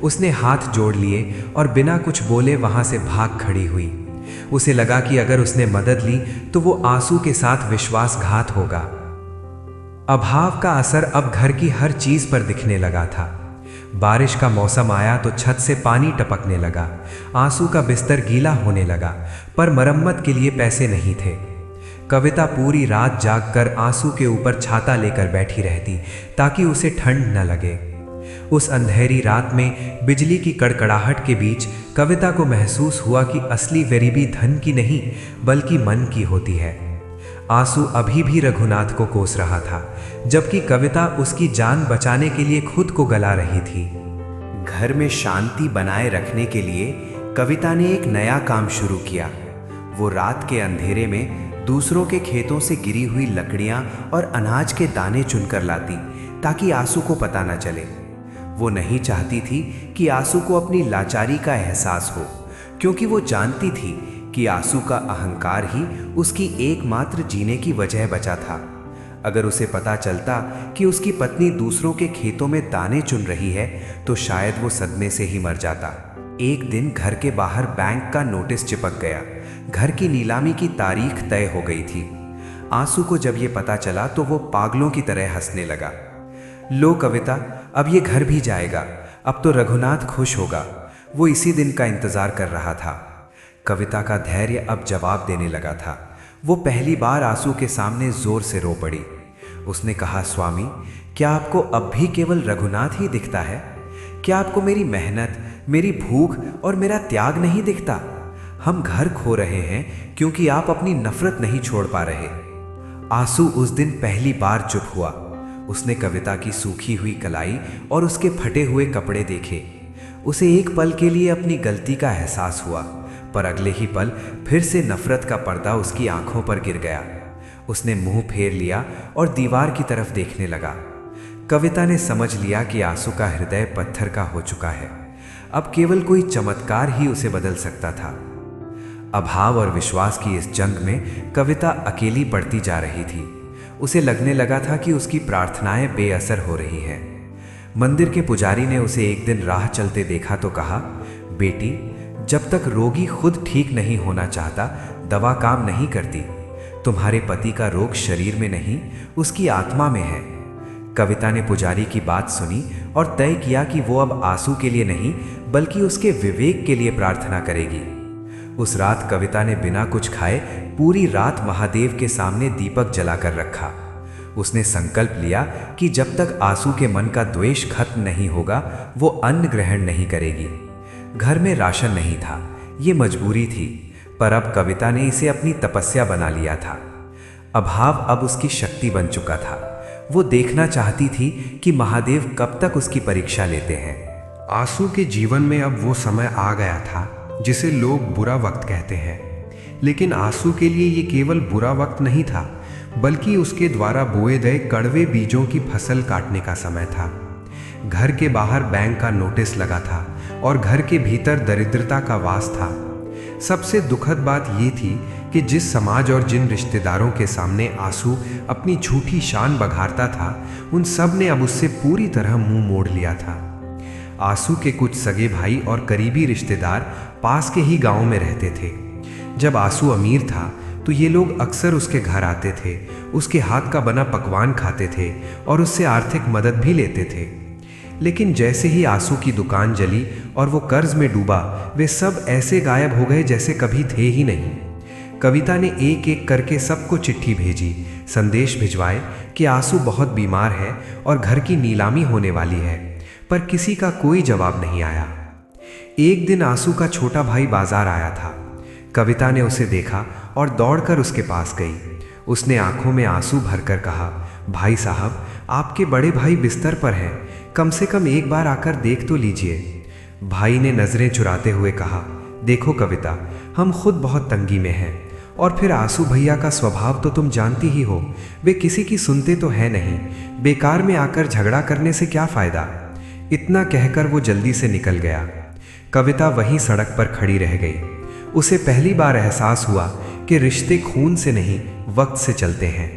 उसने हाथ जोड़ लिए और बिना कुछ बोले वहां से भाग खड़ी हुई। उसे लगा कि अगर उसने मदद ली तो वो आंसू के साथ विश्वासघात होगा। अभाव का असर अब घर की हर चीज पर दिखने लगा था। बारिश का मौसम आया तो छत से पानी टपकने लगा। आंसू का बिस्तर गीला होने लगा, पर मरम्मत के लिए पैसे नहीं थे। कविता पूरी रात जागकर आंसू के ऊपर छाता लेकर बैठी रहती ताकि उसे ठंड न लगे। उस अंधेरी रात में बिजली की कड़कड़ाहट के बीच कविता को महसूस हुआ कि असली गरीबी धन की नहीं बल्कि मन की होती है। आंसू अभी भी रघुनाथ को कोस रहा था, जबकि कविता उसकी जान बचाने के लिए खुद को गला रही थी। घर में शांति बनाए रखने के लिए कविता ने एक नया काम शुरू किया। वो रात के अंधेरे में दूसरों के खेतों से गिरी हुई लकड़ियां और अनाज के दाने चुनकर लाती ताकि आंसू को पता न चले। वो नहीं चाहती थी कि आंसू को अपनी लाचारी का एहसास हो, क्योंकि वो जानती थी कि आंसू का अहंकार ही उसकी एकमात्र जीने की वजह बचा था। अगर उसे पता चलता कि उसकी पत्नी दूसरों के खेतों में दाने चुन रही है तो शायद वो सदमे से ही मर जाता। एक दिन घर के बाहर बैंक का नोटिस चिपक गया। घर की नीलामी की तारीख तय हो गई थी। आंसू को जब ये पता चला तो वो पागलों की तरह हंसने लगा। लो कविता, अब ये घर भी जाएगा, अब तो रघुनाथ खुश होगा। वो इसी दिन का इंतजार कर रहा था। कविता का धैर्य अब जवाब देने लगा था। वो पहली बार आंसू के सामने जोर से रो पड़ी। उसने कहा, स्वामी, क्या आपको अब भी केवल रघुनाथ ही दिखता है? क्या आपको मेरी मेहनत, मेरी भूख और मेरा त्याग नहीं दिखता? हम घर खो रहे हैं क्योंकि आप अपनी नफरत नहीं छोड़ पा रहे। आंसू उस दिन पहली बार चुप हुआ। उसने कविता की सूखी हुई कलाई और उसके फटे हुए कपड़े देखे। उसे एक पल के लिए अपनी गलती का एहसास हुआ, पर अगले ही पल फिर से नफरत का पर्दा उसकी आंखों पर गिर गया। उसने मुंह फेर लिया और दीवार की तरफ देखने लगा। कविता ने समझ लिया कि आंसू का हृदय पत्थर का हो चुका है। अब केवल कोई चमत्कार ही उसे बदल सकता था। अभाव और विश्वास की इस जंग में कविता अकेली पड़ती जा रही थी। उसे लगने लगा था कि उसकी प्रार्थनाएं बेअसर हो रही हैं। मंदिर के पुजारी ने उसे एक दिन राह चलते देखा तो कहा, बेटी, जब तक रोगी खुद ठीक नहीं होना चाहता, दवा काम नहीं करती। तुम्हारे पति का रोग शरीर में नहीं, उसकी आत्मा में है। कविता ने पुजारी की बात सुनी और तय किया कि वो अब आंसू के लिए नहीं बल्कि उसके विवेक के लिए प्रार्थना करेगी। उस रात कविता ने बिना कुछ खाए पूरी रात महादेव के सामने दीपक जलाकर रखा। उसने संकल्प लिया कि जब तक आंसू के मन का द्वेष खत्म नहीं होगा वो अन्न ग्रहण नहीं करेगी। घर में राशन नहीं था, ये मजबूरी थी, पर अब कविता ने इसे अपनी तपस्या बना लिया था। अभाव अब उसकी शक्ति बन चुका था। वो देखना चाहती थी कि महादेव कब तक उसकी परीक्षा लेते हैं। आंसू के जीवन में अब वो समय आ गया था जिसे लोग बुरा वक्त कहते हैं। लेकिन आंसू के लिए ये केवल बुरा वक्त नहीं था, बल्कि उसके द्वारा बोए गए कड़वे बीजों की फसल काटने का समय था। घर के बाहर बैंक का नोटिस लगा था और घर के भीतर दरिद्रता का वास था। सबसे दुखद बात ये थी कि जिस समाज और जिन रिश्तेदारों के सामने आंसू अपनी झूठी शान बघारता था, उन सब ने अब उससे पूरी तरह मुंह मोड़ लिया था। आंसू के कुछ सगे भाई और करीबी रिश्तेदार पास के ही गांव में रहते थे। जब आंसू अमीर था तो ये लोग अक्सर उसके घर आते थे, उसके हाथ का बना पकवान खाते थे और उससे आर्थिक मदद भी लेते थे। लेकिन जैसे ही आंसू की दुकान जली और वो कर्ज में डूबा, वे सब ऐसे गायब हो गए जैसे कभी थे ही नहीं। कविता ने एक एक करके सबको चिट्ठी भेजी, संदेश भिजवाए कि आंसू बहुत बीमार है और घर की नीलामी होने वाली है, पर किसी का कोई जवाब नहीं आया। एक दिन आंसू का छोटा भाई बाजार आया था। कविता ने उसे देखा और दौड़कर उसके पास गई। उसने आंखों में आंसू भरकर कहा, भाई साहब, आपके बड़े भाई बिस्तर पर हैं, कम से कम एक बार आकर देख तो लीजिए। भाई ने नजरें चुराते हुए कहा, देखो कविता, हम खुद बहुत तंगी में हैं, और फिर आंसू भैया का स्वभाव तो तुम जानती ही हो, वे किसी की सुनते तो है नहीं, बेकार में आकर झगड़ा करने से क्या फायदा। इतना कहकर वो जल्दी से निकल गया। कविता वहीं सड़क पर खड़ी रह गई। उसे पहली बार एहसास हुआ कि रिश्ते खून से नहीं, वक्त से चलते हैं।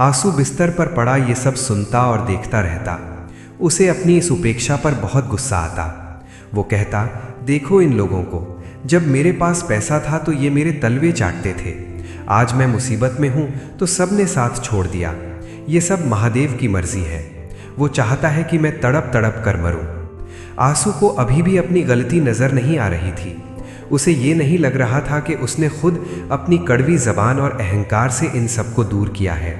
आंसू बिस्तर पर पड़ा ये सब सुनता और देखता रहता। उसे अपनी इस उपेक्षा पर बहुत गुस्सा आता। वो कहता, देखो इन लोगों को, जब मेरे पास पैसा था तो ये मेरे तलवे चाटते थे, आज मैं मुसीबत में हूं तो सब ने साथ छोड़ दिया। ये सब महादेव की मर्जी है, वो चाहता है कि मैं तड़प तड़प कर मरूं। आंसू को अभी भी अपनी गलती नजर नहीं आ रही थी। उसे ये नहीं लग रहा था कि उसने खुद अपनी कड़वी जबान और अहंकार से इन सबको दूर किया है।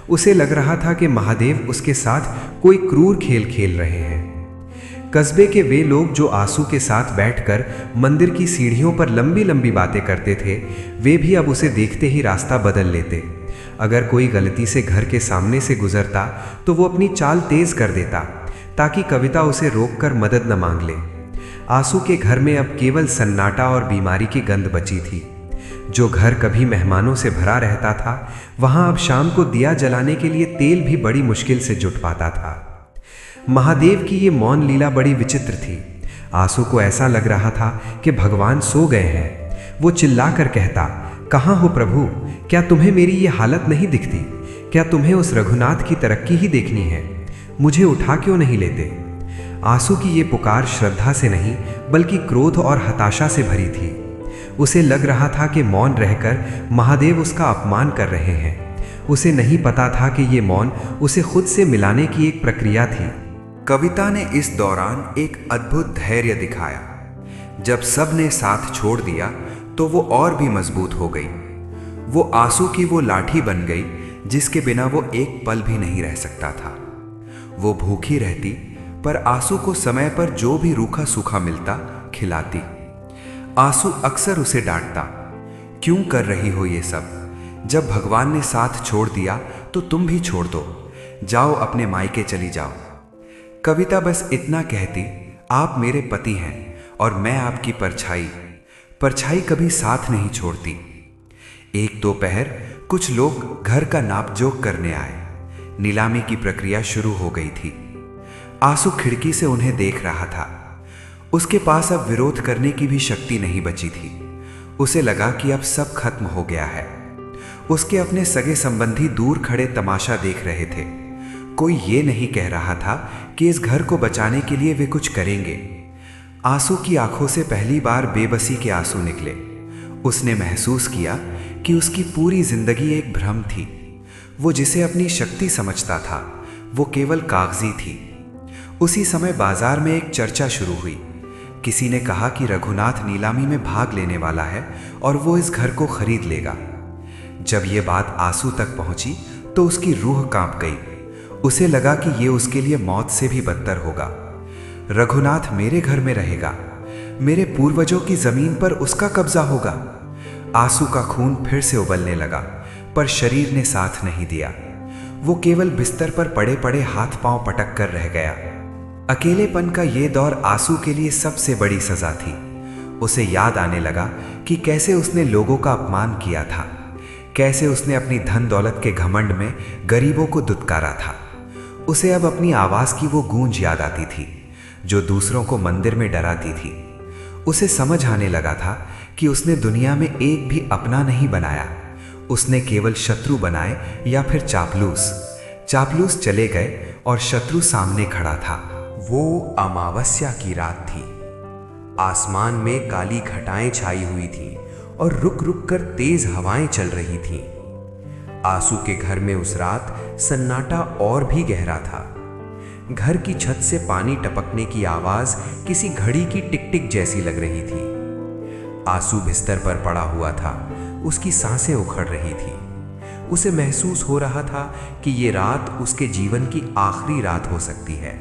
उसे लग रहा था कि महादेव उसके साथ कोई क्रूर खेल खेल रहे हैं। कस्बे के वे लोग जो आंसू के साथ बैठकर मंदिर की सीढ़ियों पर लंबी लंबी बातें करते थे, वे भी अब उसे देखते ही रास्ता बदल लेते। अगर कोई गलती से घर के सामने से गुजरता तो वो अपनी चाल तेज कर देता, ताकि कविता उसे रोककर मदद न मांग ले। आंसू के घर में अब केवल सन्नाटा और बीमारी की गंध बची थी। जो घर कभी मेहमानों से भरा रहता था, वहां अब शाम को दिया जलाने के लिए तेल भी बड़ी मुश्किल से जुट पाता था। महादेव की ये मौन लीला बड़ी विचित्र थी। आंसू को ऐसा लग रहा था कि भगवान सो गए हैं। वो चिल्लाकर कहता, कहाँ हो प्रभु, क्या तुम्हें मेरी ये हालत नहीं दिखती? क्या तुम्हें उस रघुनाथ की तरक्की ही देखनी है? मुझे उठा क्यों नहीं लेते? आंसू की ये पुकार श्रद्धा से नहीं, बल्कि क्रोध और हताशा से भरी थी। उसे लग रहा था कि मौन रहकर महादेव उसका अपमान कर रहे हैं। उसे नहीं पता था कि ये मौन उसे खुद से मिलाने की एक प्रक्रिया थी। कविता ने इस दौरान एक अद्भुत धैर्य दिखाया। जब सब ने साथ छोड़ दिया तो वो और भी मजबूत हो गई। वो आंसू की वो लाठी बन गई जिसके बिना वो एक पल भी नहीं रह सकता था। वो भूखी रहती, पर आंसू को समय पर जो भी रूखा सूखा मिलता खिलाती। आंसू अक्सर उसे डांटता, क्यों कर रही हो ये सब? जब भगवान ने साथ छोड़ दिया तो तुम भी छोड़ दो, जाओ अपने मायके चली जाओ। कविता बस इतना कहती, आप मेरे पति हैं और मैं आपकी परछाई। परछाई कभी साथ नहीं छोड़ती। एक दोपहर कुछ लोग घर का नापजोक करने आए। नीलामी की प्रक्रिया शुरू हो गई थी। आंसू खिड़की से उन्हें देख रहा था। उसके पास अब विरोध करने की भी शक्ति नहीं बची थी। उसे लगा कि अब सब खत्म हो गया है। उसके अपने सगे संबंधी दूर खड़े तमाशा देख रहे थे। कोई ये नहीं कह रहा था कि इस घर को बचाने के लिए वे कुछ करेंगे। आंसू की आंखों से पहली बार बेबसी के आंसू निकले। उसने महसूस किया कि उसकी पूरी जिंदगी एक भ्रम थी। वो जिसे अपनी शक्ति समझता था, वो केवल कागजी थी। उसी समय बाजार में एक चर्चा शुरू हुई। किसी ने कहा कि रघुनाथ नीलामी में भाग लेने वाला है और वो इस घर को खरीद लेगा। जब ये बात आंसू तक पहुंची तो उसकी रूह कांप गई। उसे लगा कि ये उसके लिए मौत से भी बदतर होगा। रघुनाथ मेरे घर में रहेगा, मेरे पूर्वजों की जमीन पर उसका कब्जा होगा। आंसू का खून फिर से उबलने लगा, पर शरीर ने साथ नहीं दिया। वो केवल बिस्तर पर पड़े पड़े हाथ पांव पटक कर रह गया। अकेलेपन का ये दौर आंसू के लिए सबसे बड़ी सजा थी। उसे याद आने लगा कि कैसे उसने लोगों का अपमान किया था, कैसे उसने अपनी धन दौलत के घमंड में गरीबों को दुत्कारा था। उसे अब अपनी आवाज की वो गूंज याद आती थी जो दूसरों को मंदिर में डराती थी। उसे समझ आने लगा था कि उसने दुनिया में एक भी अपना नहीं बनाया, उसने केवल शत्रु बनाए या फिर चापलूस। चापलूस चले गए और शत्रु सामने खड़ा था। वो अमावस्या की रात थी। आसमान में काली घटाएं छाई हुई थीं और रुक रुक कर तेज हवाएं चल रही थीं। आंसू के घर में उस रात सन्नाटा और भी गहरा था। घर की छत से पानी टपकने की आवाज किसी घड़ी की टिक टिक जैसी लग रही थी। आंसू बिस्तर पर पड़ा हुआ था, उसकी सांसें उखड़ रही थी। उसे महसूस हो रहा था कि ये रात उसके जीवन की आखिरी रात हो सकती है।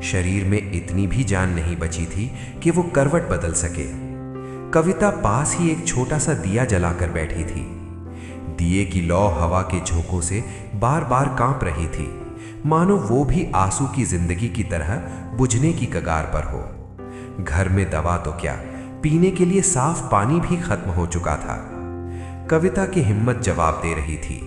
शरीर में इतनी भी जान नहीं बची थी कि वो करवट बदल सके। कविता पास ही एक छोटा सा दिया जलाकर बैठी थी। दिए की लौ हवा के झोंकों से बार बार कांप रही थी, मानो वो भी आंसू की जिंदगी की तरह बुझने की कगार पर हो। घर में दवा तो क्या, पीने के लिए साफ पानी भी खत्म हो चुका था। कविता की हिम्मत जवाब दे रही थी।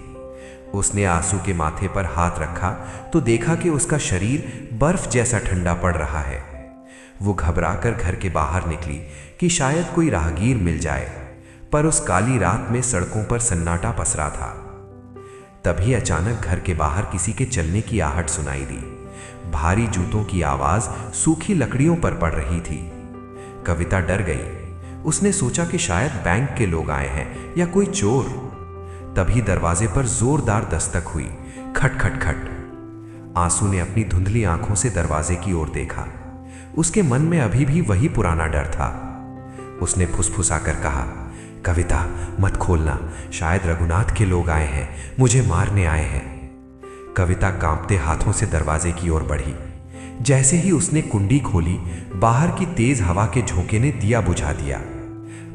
उसने आंसू के माथे पर हाथ रखा तो देखा कि उसका शरीर बर्फ जैसा ठंडा पड़ रहा है। वो घबराकर घर के बाहर निकली कि शायद कोई राहगीर मिल जाए, पर उस काली रात में सड़कों पर सन्नाटा पसरा था। तभी अचानक घर के बाहर किसी के चलने की आहट सुनाई दी। भारी जूतों की आवाज सूखी लकड़ियों पर पड़ रही थी। कविता डर गई। उसने सोचा कि शायद बैंक के लोग आए हैं या कोई चोर। तभी दरवाजे पर जोरदार दस्तक हुई। खट खट खट। आंसू ने अपनी धुंधली आंखों से दरवाजे की ओर देखा। उसके मन में अभी भी वही पुराना डर था। उसने फुसफुसाकर कहा, कविता मत खोलना, शायद रघुनाथ के लोग आए हैं, मुझे मारने आए हैं। कविता कांपते हाथों से दरवाजे की ओर बढ़ी। जैसे ही उसने कुंडी खोली, बाहर की तेज हवा के झोंके ने दिया बुझा दिया।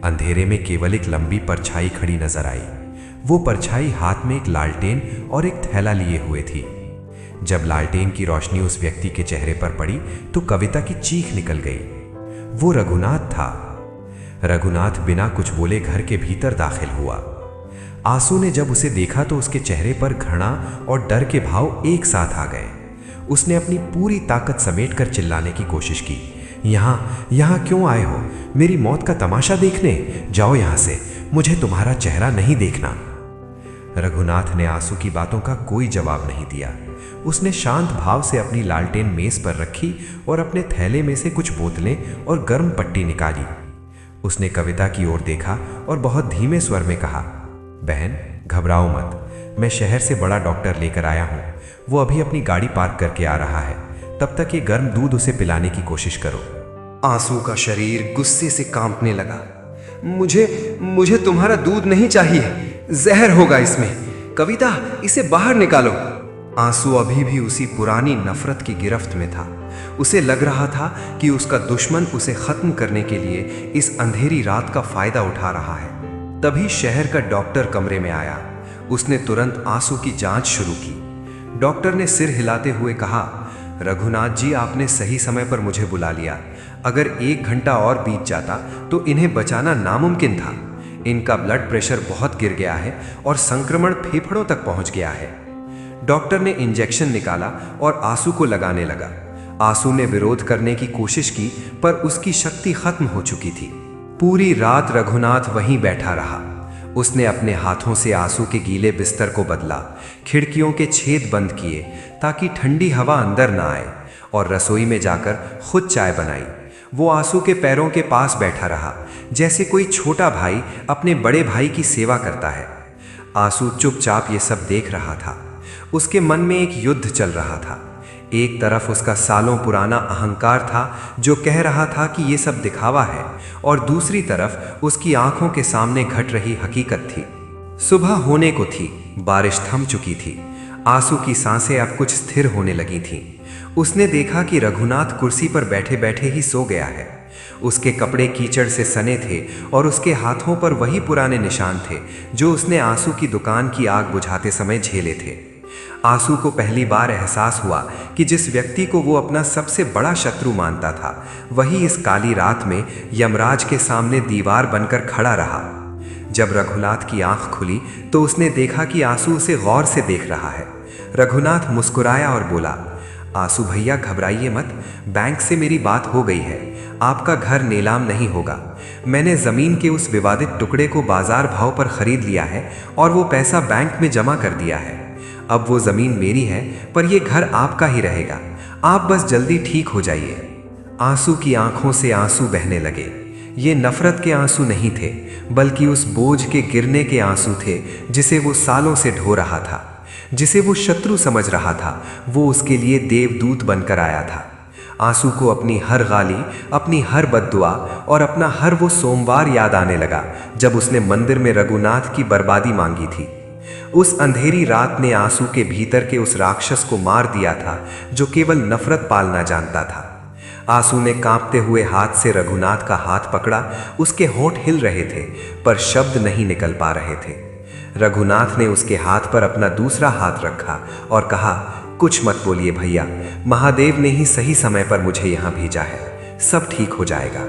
अंधेरे में केवल एक लंबी परछाई खड़ी नजर आई। वो परछाई हाथ में एक लालटेन और एक थैला लिए हुए थी। जब लालटेन की रोशनी उस व्यक्ति के चेहरे पर पड़ी तो कविता की चीख निकल गई। वो रघुनाथ था। रघुनाथ बिना कुछ बोले घर के भीतर दाखिल हुआ। आंसू ने जब उसे देखा तो उसके चेहरे पर घृणा और डर के भाव एक साथ आ गए। उसने अपनी पूरी ताकत समेटकर चिल्लाने की कोशिश की, यहाँ क्यों आए हो? मेरी मौत का तमाशा देखने? जाओ यहाँ से, मुझे तुम्हारा चेहरा नहीं देखना। रघुनाथ ने आंसू की बातों का कोई जवाब नहीं दिया। उसने शांत भाव से अपनी लालटेन मेज पर रखी और अपने थैले में से कुछ बोतलें और गर्म पट्टी निकाली। उसने कविता की ओर देखा और बहुत धीमे स्वर में कहा, बहन घबराओ मत, मैं शहर से बड़ा डॉक्टर लेकर आया हूँ। वो अभी अपनी गाड़ी पार्क करके आ रहा है, तब तक ये गर्म दूध उसे पिलाने की कोशिश करो। आंसू का शरीर गुस्से से कांपने लगा। मुझे तुम्हारा दूध नहीं चाहिए, जहर होगा इसमें। कविता इसे बाहर निकालो। आंसू अभी भी उसी पुरानी नफरत की गिरफ्त में था। उसे लग रहा था कि उसका दुश्मन उसे खत्म करने के लिए इस अंधेरी रात का फायदा उठा रहा है। तभी शहर का डॉक्टर कमरे में आया। उसने तुरंत आंसू की जांच शुरू की। डॉक्टर ने सिर हिलाते हुए कहा, रघुनाथ जी, आपने सही समय पर मुझे बुला लिया। अगर 1 घंटा और बीत जाता तो इन्हें बचाना नामुमकिन था। इनका ब्लड प्रेशर बहुत गिर गया है और संक्रमण फेफड़ों तक पहुंच गया है। डॉक्टर ने इंजेक्शन निकाला और आंसू को लगाने लगा। आंसू ने विरोध करने की कोशिश की, पर उसकी शक्ति खत्म हो चुकी थी। पूरी रात रघुनाथ वहीं बैठा रहा। उसने अपने हाथों से आंसू के गीले बिस्तर को बदला, खिड़कियों के छेद बंद किए ताकि ठंडी हवा अंदर ना आए, और रसोई में जाकर खुद चाय बनाई। वो आंसू के पैरों के पास बैठा रहा, जैसे कोई छोटा भाई अपने बड़े भाई की सेवा करता है। आंसू चुपचाप ये सब देख रहा था। उसके मन में एक युद्ध चल रहा था। एक तरफ उसका सालों पुराना अहंकार था जो कह रहा था कि ये सब दिखावा है, और दूसरी तरफ उसकी आंखों के सामने घट रही हकीकत थी। सुबह होने को थी, बारिश थम चुकी थी। आंसू की सांसें अब कुछ स्थिर होने लगी थीं। उसने देखा कि रघुनाथ कुर्सी पर बैठे बैठे ही सो गया है। उसके कपड़े कीचड़ से सने थे और उसके हाथों पर वही पुराने निशान थे जो उसने आंसू की दुकान की आग बुझाते समय झेले थे। आंसू को पहली बार एहसास हुआ कि जिस व्यक्ति को वो अपना सबसे बड़ा शत्रु मानता था, वही इस काली रात में यमराज के सामने दीवार बनकर खड़ा रहा। जब रघुनाथ की आंख खुली तो उसने देखा कि आंसू उसे गौर से देख रहा है। रघुनाथ मुस्कुराया और बोला, आंसू भैया घबराइए मत, बैंक से मेरी बात हो गई है, आपका घर नीलाम नहीं होगा। मैंने जमीन के उस विवादित टुकड़े को बाजार भाव पर खरीद लिया है और वो पैसा बैंक में जमा कर दिया है। अब वो जमीन मेरी है, पर ये घर आपका ही रहेगा। आप बस जल्दी ठीक हो जाइए। आंसू की आंखों से आंसू बहने लगे। ये नफरत के आंसू नहीं थे, बल्कि उस बोझ के गिरने के आंसू थे जिसे वो सालों से ढो रहा था। जिसे वो शत्रु समझ रहा था, वो उसके लिए देवदूत बनकर आया था। आंसू को अपनी हर गाली, अपनी हर बद्दुआ और अपना हर वो सोमवार याद आने लगा जब उसने मंदिर में रघुनाथ की बर्बादी मांगी थी। उस अंधेरी रात ने आंसू के भीतर के उस राक्षस को मार दिया था जो केवल नफरत पालना जानता था। आंसू ने कांपते हुए हाथ से रघुनाथ का हाथ पकड़ा। उसके होंठ हिल रहे थे, पर शब्द नहीं निकल पा रहे थे। रघुनाथ ने उसके हाथ पर अपना दूसरा हाथ रखा और कहा, कुछ मत बोलिए भैया, महादेव ने ही सही समय पर मुझे यहाँ भेजा है, सब ठीक हो जाएगा।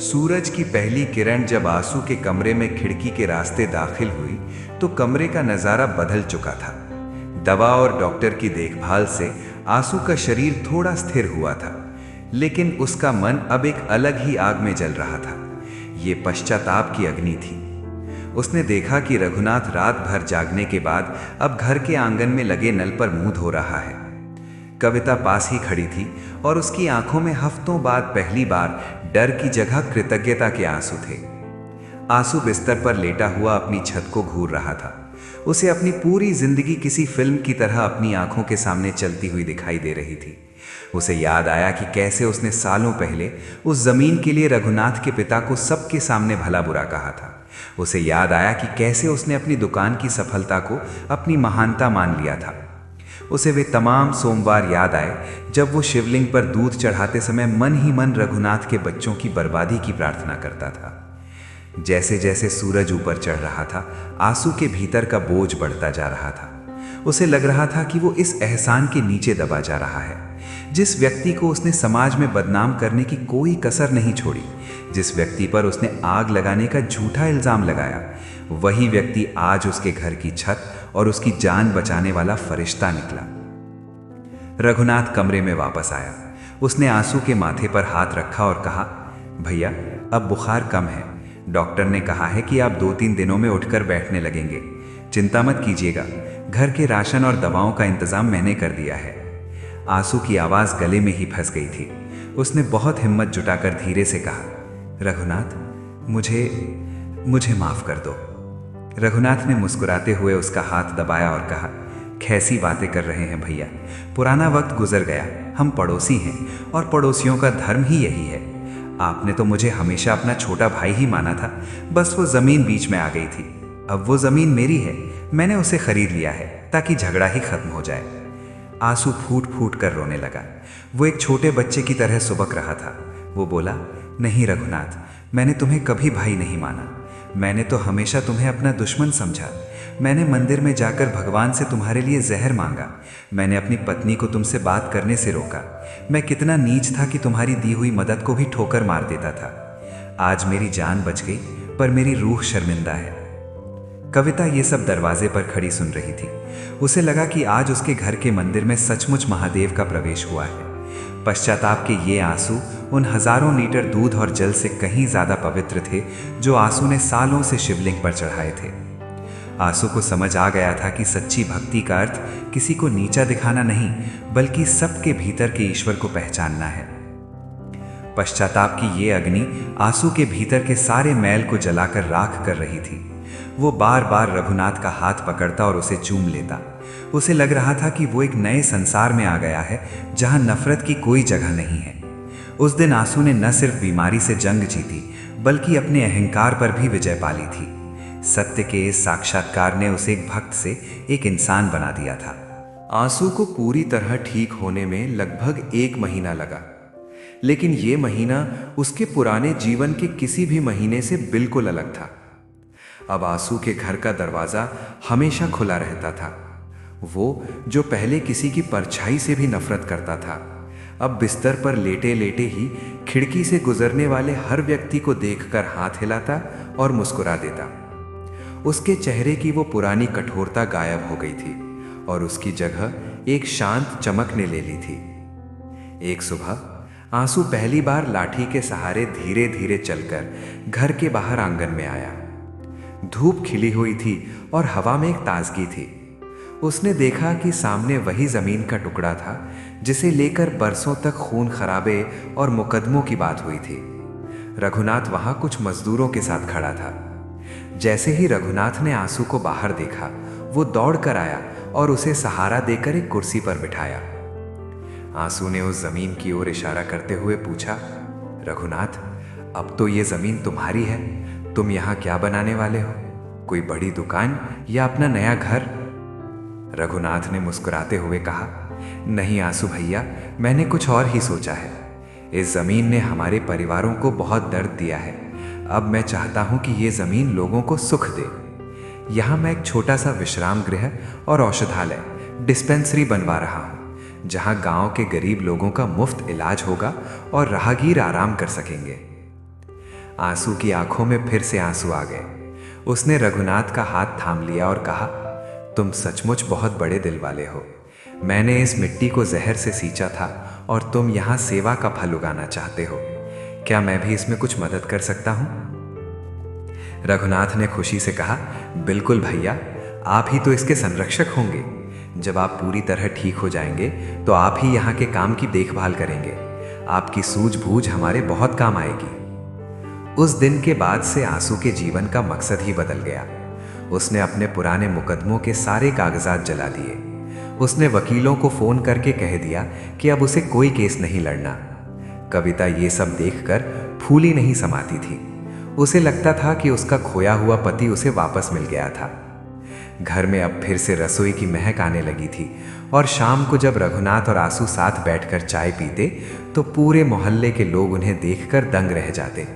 सूरज की पहली किरण जब आंसू के कमरे में खिड़की के रास्ते दाखिल हुई तो कमरे का नजारा बदल चुका था। दवा और डॉक्टर की देखभाल से आंसू का शरीर थोड़ा स्थिर हुआ था, लेकिन उसका मन अब एक अलग ही आग में जल रहा था। ये पश्चाताप की अग्नि थी। उसने देखा कि रघुनाथ रात भर जागने के बाद अब घर के आंगन में लगे नल पर मुंह धो रहा है। कविता पास ही खड़ी थी और उसकी आंखों में हफ्तों बाद पहली बार डर की जगह कृतज्ञता के आंसू थे। आंसू बिस्तर पर लेटा हुआ अपनी छत को घूर रहा था। उसे अपनी पूरी जिंदगी किसी फिल्म की तरह अपनी आंखों के सामने चलती हुई दिखाई दे रही थी। उसे याद आया कि कैसे उसने सालों पहले उस जमीन के लिए रघुनाथ के पिता को सबके सामने भला बुरा कहा था। उसे याद आया कि कैसे उसने अपनी दुकान की सफलता को अपनी महानता मान लिया था। उसे वे तमाम सोमवार याद आए जब वो शिवलिंग पर दूध चढ़ाते समय मन ही मन रघुनाथ के बच्चों की बर्बादी की प्रार्थना करता था। जैसे जैसे सूरज ऊपर चढ़ रहा था, आंसू के भीतर का बोझ बढ़ता जा रहा था। उसे लग रहा था कि वो इस एहसान के नीचे दबा जा रहा है। जिस व्यक्ति को उसने समाज में बदनाम करने की कोई कसर नहीं छोड़ी, जिस व्यक्ति पर उसने आग लगाने का झूठा इल्जाम लगाया, वही व्यक्ति आज उसके घर की छत और उसकी जान बचाने वाला फरिश्ता निकला। रघुनाथ कमरे में वापस आया। उसने आंसू के माथे पर हाथ रखा और कहा, भैया अब बुखार कम है। डॉक्टर ने कहा है कि आप 2-3 दिनों में उठकर बैठने लगेंगे। चिंता मत कीजिएगा, घर के राशन और दवाओं का इंतजाम मैंने कर दिया है। आंसू की आवाज़ गले में ही फंस गई थी। उसने बहुत हिम्मत जुटाकर धीरे से कहा, रघुनाथ मुझे माफ़ कर दो। रघुनाथ ने मुस्कुराते हुए उसका हाथ दबाया और कहा, कैसी बातें कर रहे हैं भैया, पुराना वक्त गुजर गया, हम पड़ोसी हैं और पड़ोसियों का धर्म ही यही है। आपने तो मुझे हमेशा अपना छोटा भाई ही माना था, बस वो ज़मीन बीच में आ गई थी। अब वो ज़मीन मेरी है, मैंने उसे खरीद लिया है ताकि झगड़ा ही खत्म हो जाए। आंसू फूट फूट कर रोने लगा। वो एक छोटे बच्चे की तरह सुबक रहा था। वो बोला, नहीं रघुनाथ, मैंने तुम्हें कभी भाई नहीं माना। मैंने तो हमेशा तुम्हें अपना दुश्मन समझा। मैंने मंदिर में जाकर भगवान से तुम्हारे लिए जहर मांगा। मैंने अपनी पत्नी को तुमसे बात करने से रोका। मैं कितना नीच था कि तुम्हारी दी हुई मदद को भी ठोकर मार देता था। आज मेरी जान बच गई, पर मेरी रूह शर्मिंदा है। कविता ये सब दरवाजे पर खड़ी सुन रही थी। उसे लगा कि आज उसके घर के मंदिर में सचमुच महादेव का प्रवेश हुआ है। पश्चाताप के ये आंसू उन हजारों लीटर दूध और जल से कहीं ज्यादा पवित्र थे जो आंसू ने सालों से शिवलिंग पर चढ़ाए थे। आंसू को समझ आ गया था कि सच्ची भक्ति का अर्थ किसी को नीचा दिखाना नहीं, बल्कि सबके भीतर के ईश्वर को पहचानना है। पश्चाताप की ये अग्नि आंसू के भीतर के सारे मैल को जलाकर राख कर रही थी। वो बार बार रघुनाथ का हाथ पकड़ता और उसे चूम लेता। उसे लग रहा था कि वो एक नए संसार में आ गया है जहां नफरत की कोई जगह नहीं है। उस दिन आंसू ने न सिर्फ बीमारी से जंग जीती, बल्कि अपने अहंकार पर भी विजय पाली थी। सत्य के इस साक्षात्कार ने उसे एक भक्त से एक इंसान बना दिया था। आंसू को पूरी तरह ठीक होने में लगभग 1 महीना लगा, लेकिन ये महीना उसके पुराने जीवन के किसी भी महीने से बिल्कुल अलग था। अब आंसू के घर का दरवाजा हमेशा खुला रहता था। वो जो पहले किसी की परछाई से भी नफरत करता था, अब बिस्तर पर लेटे लेटे ही खिड़की से गुजरने वाले हर व्यक्ति को देखकर हाथ हिलाता और मुस्कुरा देता। उसके चेहरे की वो पुरानी कठोरता गायब हो गई थी और उसकी जगह एक शांत चमक ने ले ली थी। एक सुबह आंसू पहली बार लाठी के सहारे धीरे धीरे चलकर घर के बाहर आंगन में आया। धूप खिली हुई थी और हवा में एक ताजगी थी। उसने देखा कि सामने वही जमीन का टुकड़ा था जिसे लेकर बरसों तक खून खराबे और मुकदमों की बात हुई थी। रघुनाथ वहां कुछ मजदूरों के साथ खड़ा था। जैसे ही रघुनाथ ने आंसू को बाहर देखा, वो दौड़ कर आया और उसे सहारा देकर एक कुर्सी पर बिठाया। आंसू ने उस जमीन की ओर इशारा करते हुए पूछा, रघुनाथ, अब तो ये जमीन तुम्हारी है, तुम यहाँ क्या बनाने वाले हो? कोई बड़ी दुकान या अपना नया घर? रघुनाथ ने मुस्कुराते हुए कहा, नहीं आंसू भैया, मैंने कुछ और ही सोचा है। इस जमीन ने हमारे परिवारों को बहुत दर्द दिया है। अब मैं चाहता हूं कि ये जमीन लोगों को सुख दे। यहाँ मैं एक छोटा सा विश्राम गृह और औषधालय डिस्पेंसरी बनवा रहा हूँ, जहाँ गांव के गरीब लोगों का मुफ्त इलाज होगा और राहगीर आराम कर सकेंगे। आंसू की आंखों में फिर से आंसू आ गए। उसने रघुनाथ का हाथ थाम लिया और कहा, तुम सचमुच बहुत बड़े दिल वाले हो। मैंने इस मिट्टी को जहर से सींचा था और तुम यहाँ सेवा का फल उगाना चाहते हो। क्या मैं भी इसमें कुछ मदद कर सकता हूँ? रघुनाथ ने खुशी से कहा, बिल्कुल भैया, आप ही तो इसके संरक्षक होंगे। जब आप पूरी तरह ठीक हो जाएंगे तो आप ही यहाँ के काम की देखभाल करेंगे। आपकी सूझबूझ हमारे बहुत काम आएगी। उस दिन के बाद से आंसू के जीवन का मकसद ही बदल गया। उसने अपने पुराने मुकदमों के सारे कागजात जला दिए। उसने वकीलों को फोन करके कह दिया कि अब उसे कोई केस नहीं लड़ना। कविता ये सब देखकर फूली नहीं समाती थी। उसे लगता था कि उसका खोया हुआ पति उसे वापस मिल गया था। घर में अब फिर से रसोई की महक आने लगी थी और शाम को जब रघुनाथ और आंसू साथ बैठकर चाय पीते तो पूरे मोहल्ले के लोग उन्हें देखकर दंग रह जाते।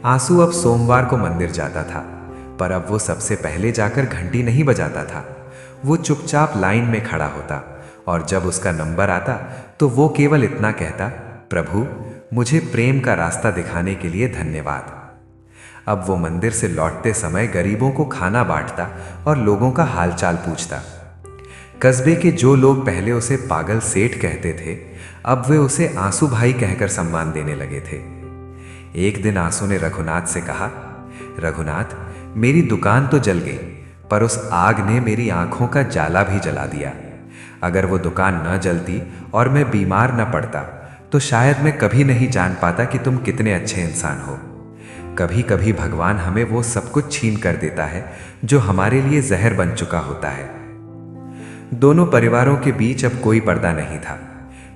आंसू अब सोमवार को मंदिर जाता था, पर अब वो सबसे पहले जाकर घंटी नहीं बजाता था। वो चुपचाप लाइन में खड़ा होता और जब उसका नंबर आता तो वो केवल इतना कहता, प्रभु, मुझे प्रेम का रास्ता दिखाने के लिए धन्यवाद। अब वो मंदिर से लौटते समय गरीबों को खाना बांटता और लोगों का हालचाल पूछता। कस्बे के जो लोग पहले उसे पागल सेठ कहते थे, अब वे उसे आंसू भाई कहकर सम्मान देने लगे थे। एक दिन आंसू ने रघुनाथ से कहा, रघुनाथ, मेरी दुकान तो जल गई, पर उस आग ने मेरी आंखों का जाला भी जला दिया। अगर वो दुकान न जलती और मैं बीमार न पड़ता तो शायद मैं कभी नहीं जान पाता कि तुम कितने अच्छे इंसान हो। कभी कभी भगवान हमें वो सब कुछ छीन कर देता है जो हमारे लिए जहर बन चुका होता है। दोनों परिवारों के बीच अब कोई पर्दा नहीं था।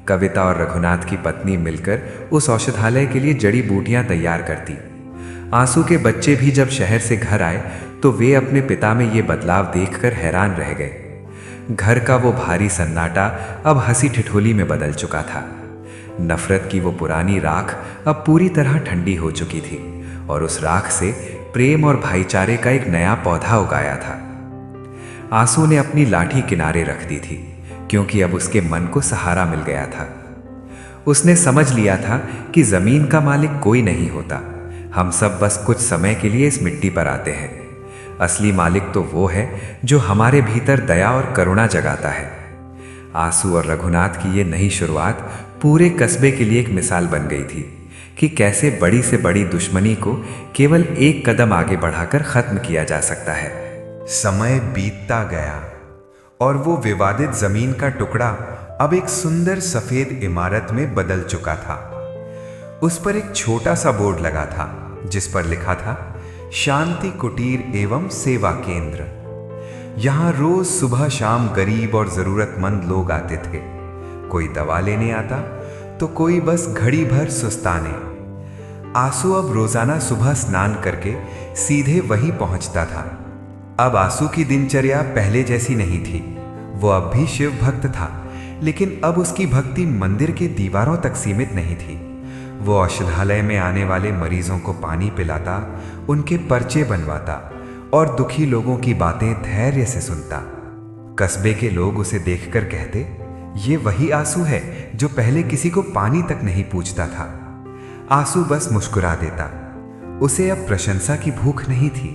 कविता और रघुनाथ की पत्नी मिलकर उस औषधालय के लिए जड़ी बूटियां तैयार करती। आंसू के बच्चे भी जब शहर से घर आए तो वे अपने पिता में ये बदलाव देखकर हैरान रह गए। घर का वो भारी सन्नाटा अब हंसी ठिठोली में बदल चुका था। नफरत की वो पुरानी राख अब पूरी तरह ठंडी हो चुकी थी और उस राख से प्रेम और भाईचारे का एक नया पौधा उगाया था। आंसू ने अपनी लाठी किनारे रख दी थी क्योंकि अब उसके मन को सहारा मिल गया था। उसने समझ लिया था कि जमीन का मालिक कोई नहीं होता, हम सब बस कुछ समय के लिए इस मिट्टी पर आते हैं। असली मालिक तो वो है जो हमारे भीतर दया और करुणा जगाता है। आंसू और रघुनाथ की ये नई शुरुआत पूरे कस्बे के लिए एक मिसाल बन गई थी कि कैसे बड़ी से बड़ी दुश्मनी को केवल एक कदम आगे बढ़ाकर खत्म किया जा सकता है। समय बीतता गया और वो विवादित जमीन का टुकड़ा अब एक सुंदर सफेद इमारत में बदल चुका था। उस पर एक छोटा सा बोर्ड लगा था जिस पर लिखा था, शांति कुटीर एवं सेवा केंद्र। यहां रोज सुबह शाम गरीब और जरूरतमंद लोग आते थे। कोई दवा लेने आता तो कोई बस घड़ी भर सुस्ताने। आंसू अब रोजाना सुबह स्नान करके सीधे वहीं पहुंचता था। अब आंसू की दिनचर्या पहले जैसी नहीं थी। वो अब भी शिव भक्त था, लेकिन अब उसकी भक्ति मंदिर के दीवारों तक सीमित नहीं थी। वो औषधालय में आने वाले मरीजों को पानी पिलाता, उनके पर्चे बनवाता और दुखी लोगों की बातें धैर्य से सुनता। कस्बे के लोग उसे देखकर कहते, ये वही आंसू है जो पहले किसी को पानी तक नहीं पूछता था। आंसू बस मुस्कुरा देता। उसे अब प्रशंसा की भूख नहीं थी।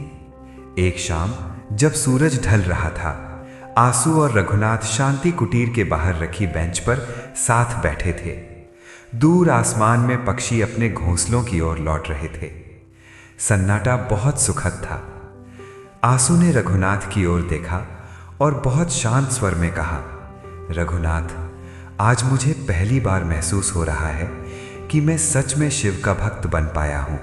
एक शाम जब सूरज ढल रहा था, आंसू और रघुनाथ शांति कुटीर के बाहर रखी बेंच पर साथ बैठे थे। दूर आसमान में पक्षी अपने घोंसलों की ओर लौट रहे थे। सन्नाटा बहुत सुखद था। आंसू ने रघुनाथ की ओर देखा और बहुत शांत स्वर में कहा, रघुनाथ, आज मुझे पहली बार महसूस हो रहा है कि मैं सच में शिव का भक्त बन पाया हूँ।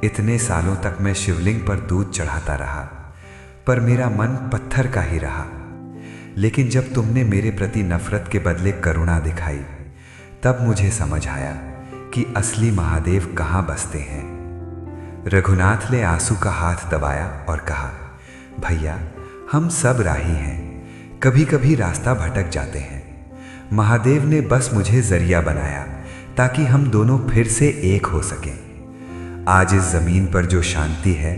इतने सालों तक मैं शिवलिंग पर दूध चढ़ाता रहा, पर मेरा मन पत्थर का ही रहा। लेकिन जब तुमने मेरे प्रति नफरत के बदले करुणा दिखाई, तब मुझे समझ आया कि असली महादेव कहाँ बसते हैं। रघुनाथ ने आंसू का हाथ दबाया और कहा, भैया, हम सब राही हैं, कभी कभी रास्ता भटक जाते हैं। महादेव ने बस मुझे जरिया बनाया ताकि हम दोनों फिर से एक हो सकें। आज इस जमीन पर जो शांति है,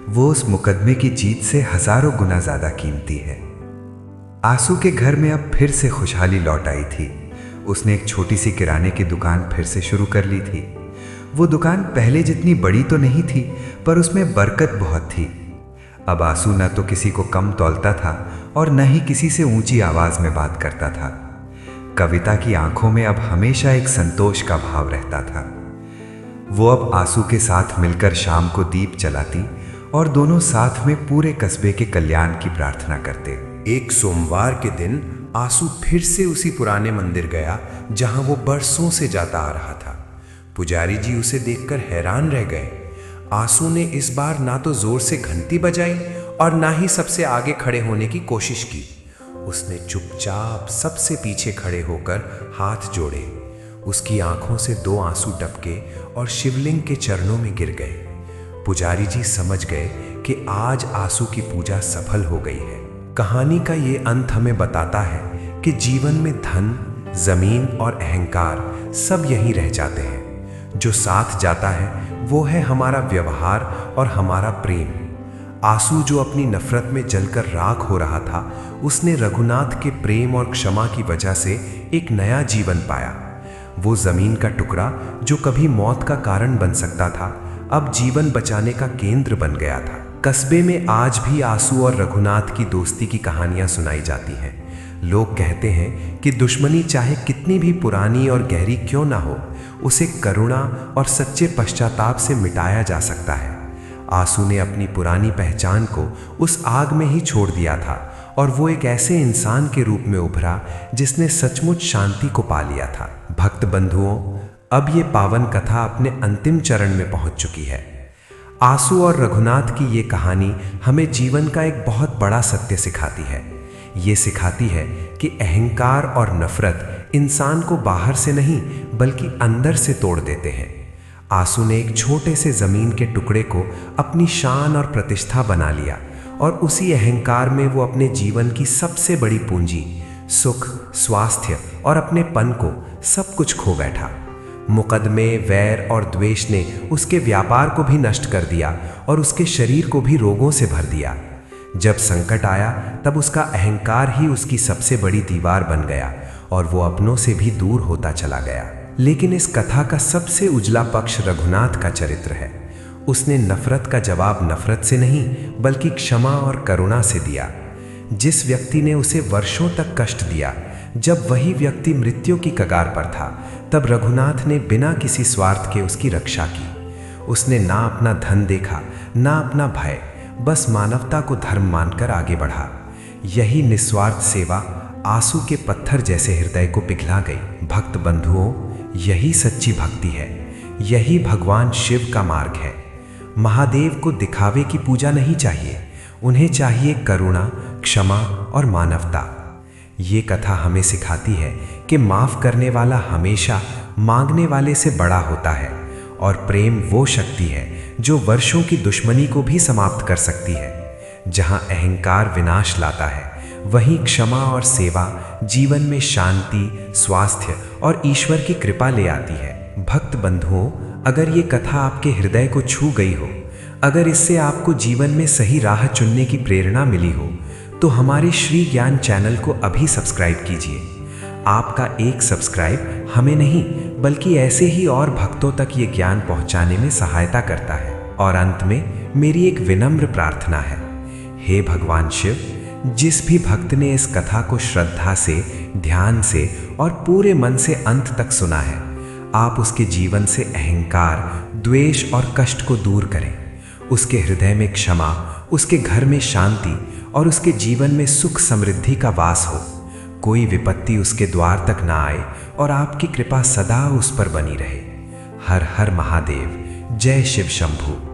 वो उस मुकदमे की जीत से हजारों गुना ज्यादा कीमती है। आंसू के घर में अब फिर से खुशहाली लौट आई थी। उसने एक छोटी सी किराने की दुकान फिर से शुरू कर ली थी। वो दुकान पहले जितनी बड़ी तो नहीं थी, पर उसमें बरकत बहुत थी। अब आंसू न तो किसी को कम तौलता था और न ही किसी से ऊंची आवाज में बात करता था। कविता की आंखों में अब हमेशा एक संतोष का भाव रहता था। वो अब आंसू के साथ मिलकर शाम को दीप जलाती और दोनों साथ में पूरे कस्बे के कल्याण की प्रार्थना करते। एक सोमवार के दिन आंसू फिर से उसी पुराने मंदिर गया जहां वो बरसों से जाता आ रहा था। पुजारी जी उसे देखकर हैरान रह गए। आंसू ने इस बार ना तो जोर से घंटी बजाई और ना ही सबसे आगे खड़े होने की कोशिश की। उसने चुपचाप सबसे पीछे खड़े होकर हाथ जोड़े। उसकी आंखों से 2 आंसू टपके और शिवलिंग के चरणों में गिर गए। पुजारी जी समझ गए कि आज आंसू की पूजा सफल हो गई है। कहानी का ये अंत हमें बताता है कि जीवन में धन, जमीन और अहंकार सब यहीं रह जाते हैं। जो साथ जाता है वो है हमारा व्यवहार और हमारा प्रेम। आंसू जो अपनी नफरत में जलकर राख हो रहा था, उसने रघुनाथ के प्रेम और क्षमा की वजह से एक नया जीवन पाया। वो जमीन का टुकड़ा जो कभी मौत का कारण बन सकता था, अब जीवन बचाने का केंद्र बन गया था। कस्बे में आज भी आंसू और रघुनाथ की दोस्ती की कहानियां सुनाई जाती हैं। लोग कहते हैं कि दुश्मनी चाहे कितनी भी पुरानी और गहरी क्यों ना हो, उसे करुणा और सच्चे पश्चाताप से मिटाया जा सकता है। आंसू ने अपनी पुरानी पहचान को उस आग में ही छोड़ दिया था और वो एक ऐसे इंसान के रूप में उभरा जिसने सचमुच शांति को पा लिया था। भक्त बंधुओं, अब ये पावन कथा अपने अंतिम चरण में पहुंच चुकी है। आंसू और रघुनाथ की ये कहानी हमें जीवन का एक बहुत बड़ा सत्य सिखाती है। ये सिखाती है कि अहंकार और नफरत इंसान को बाहर से नहीं बल्कि अंदर से तोड़ देते हैं। आंसू ने एक छोटे से जमीन के टुकड़े को अपनी शान और प्रतिष्ठा बना लिया और उसी अहंकार में वो अपने जीवन की सबसे बड़ी पूंजी, सुख, स्वास्थ्य और अपने पन को सब कुछ खो बैठा। मुकदमे, वैर और द्वेष ने उसके व्यापार को भी नष्ट कर दिया और उसके शरीर को भी रोगों से भर दिया। जब संकट आया तब उसका अहंकार ही उसकी सबसे बड़ी दीवार बन गया और वो अपनों से भी दूर होता चला गया। लेकिन इस कथा का सबसे उजला पक्ष रघुनाथ का चरित्र है। उसने नफरत का जवाब नफरत से नहीं बल्कि क्षमा और करुणा से दिया। जिस व्यक्ति ने उसे वर्षों तक कष्ट दिया, जब वही व्यक्ति मृत्यु की कगार पर था, तब रघुनाथ ने बिना किसी स्वार्थ के उसकी रक्षा की। उसने ना अपना धन देखा, ना अपना भय, बस मानवता को धर्म मानकर आगे बढ़ा। यही निस्वार्थ सेवा आंसू के पत्थर जैसे हृदय को पिघला गई। भक्त बंधुओं, यही सच्ची भक्ति है, यही भगवान शिव का मार्ग है। महादेव को दिखावे की पूजा नहीं चाहिए, उन्हें चाहिए करुणा, क्षमा और मानवता। ये कथा हमें सिखाती है कि माफ करने वाला हमेशा मांगने वाले से बड़ा होता है और प्रेम वो शक्ति है जो वर्षों की दुश्मनी को भी समाप्त कर सकती है। जहां अहंकार विनाश लाता है, वहीं क्षमा और सेवा जीवन में शांति, स्वास्थ्य और ईश्वर की कृपा ले आती है। भक्त बंधुओं, अगर ये कथा आपके हृदय को छू गई हो, अगर इससे आपको जीवन में सही राह चुनने की प्रेरणा मिली हो, तो हमारे श्री ज्ञान चैनल को अभी सब्सक्राइब कीजिए। आपका एक सब्सक्राइब हमें नहीं बल्कि ऐसे ही और भक्तों तक ये ज्ञान पहुंचाने में सहायता करता है। और अंत में मेरी एक विनम्र प्रार्थना है, हे भगवान शिव, जिस भी भक्त ने इस कथा को श्रद्धा से, ध्यान से और पूरे मन से अंत तक सुना है, आप उसके जीवन से अहंकार, द्वेष और कष्ट को दूर करें। उसके हृदय में क्षमा, उसके घर में शांति और उसके जीवन में सुख समृद्धि का वास हो। कोई विपत्ति उसके द्वार तक ना आए और आपकी कृपा सदा उस पर बनी रहे। हर हर महादेव। जय शिव शंभू।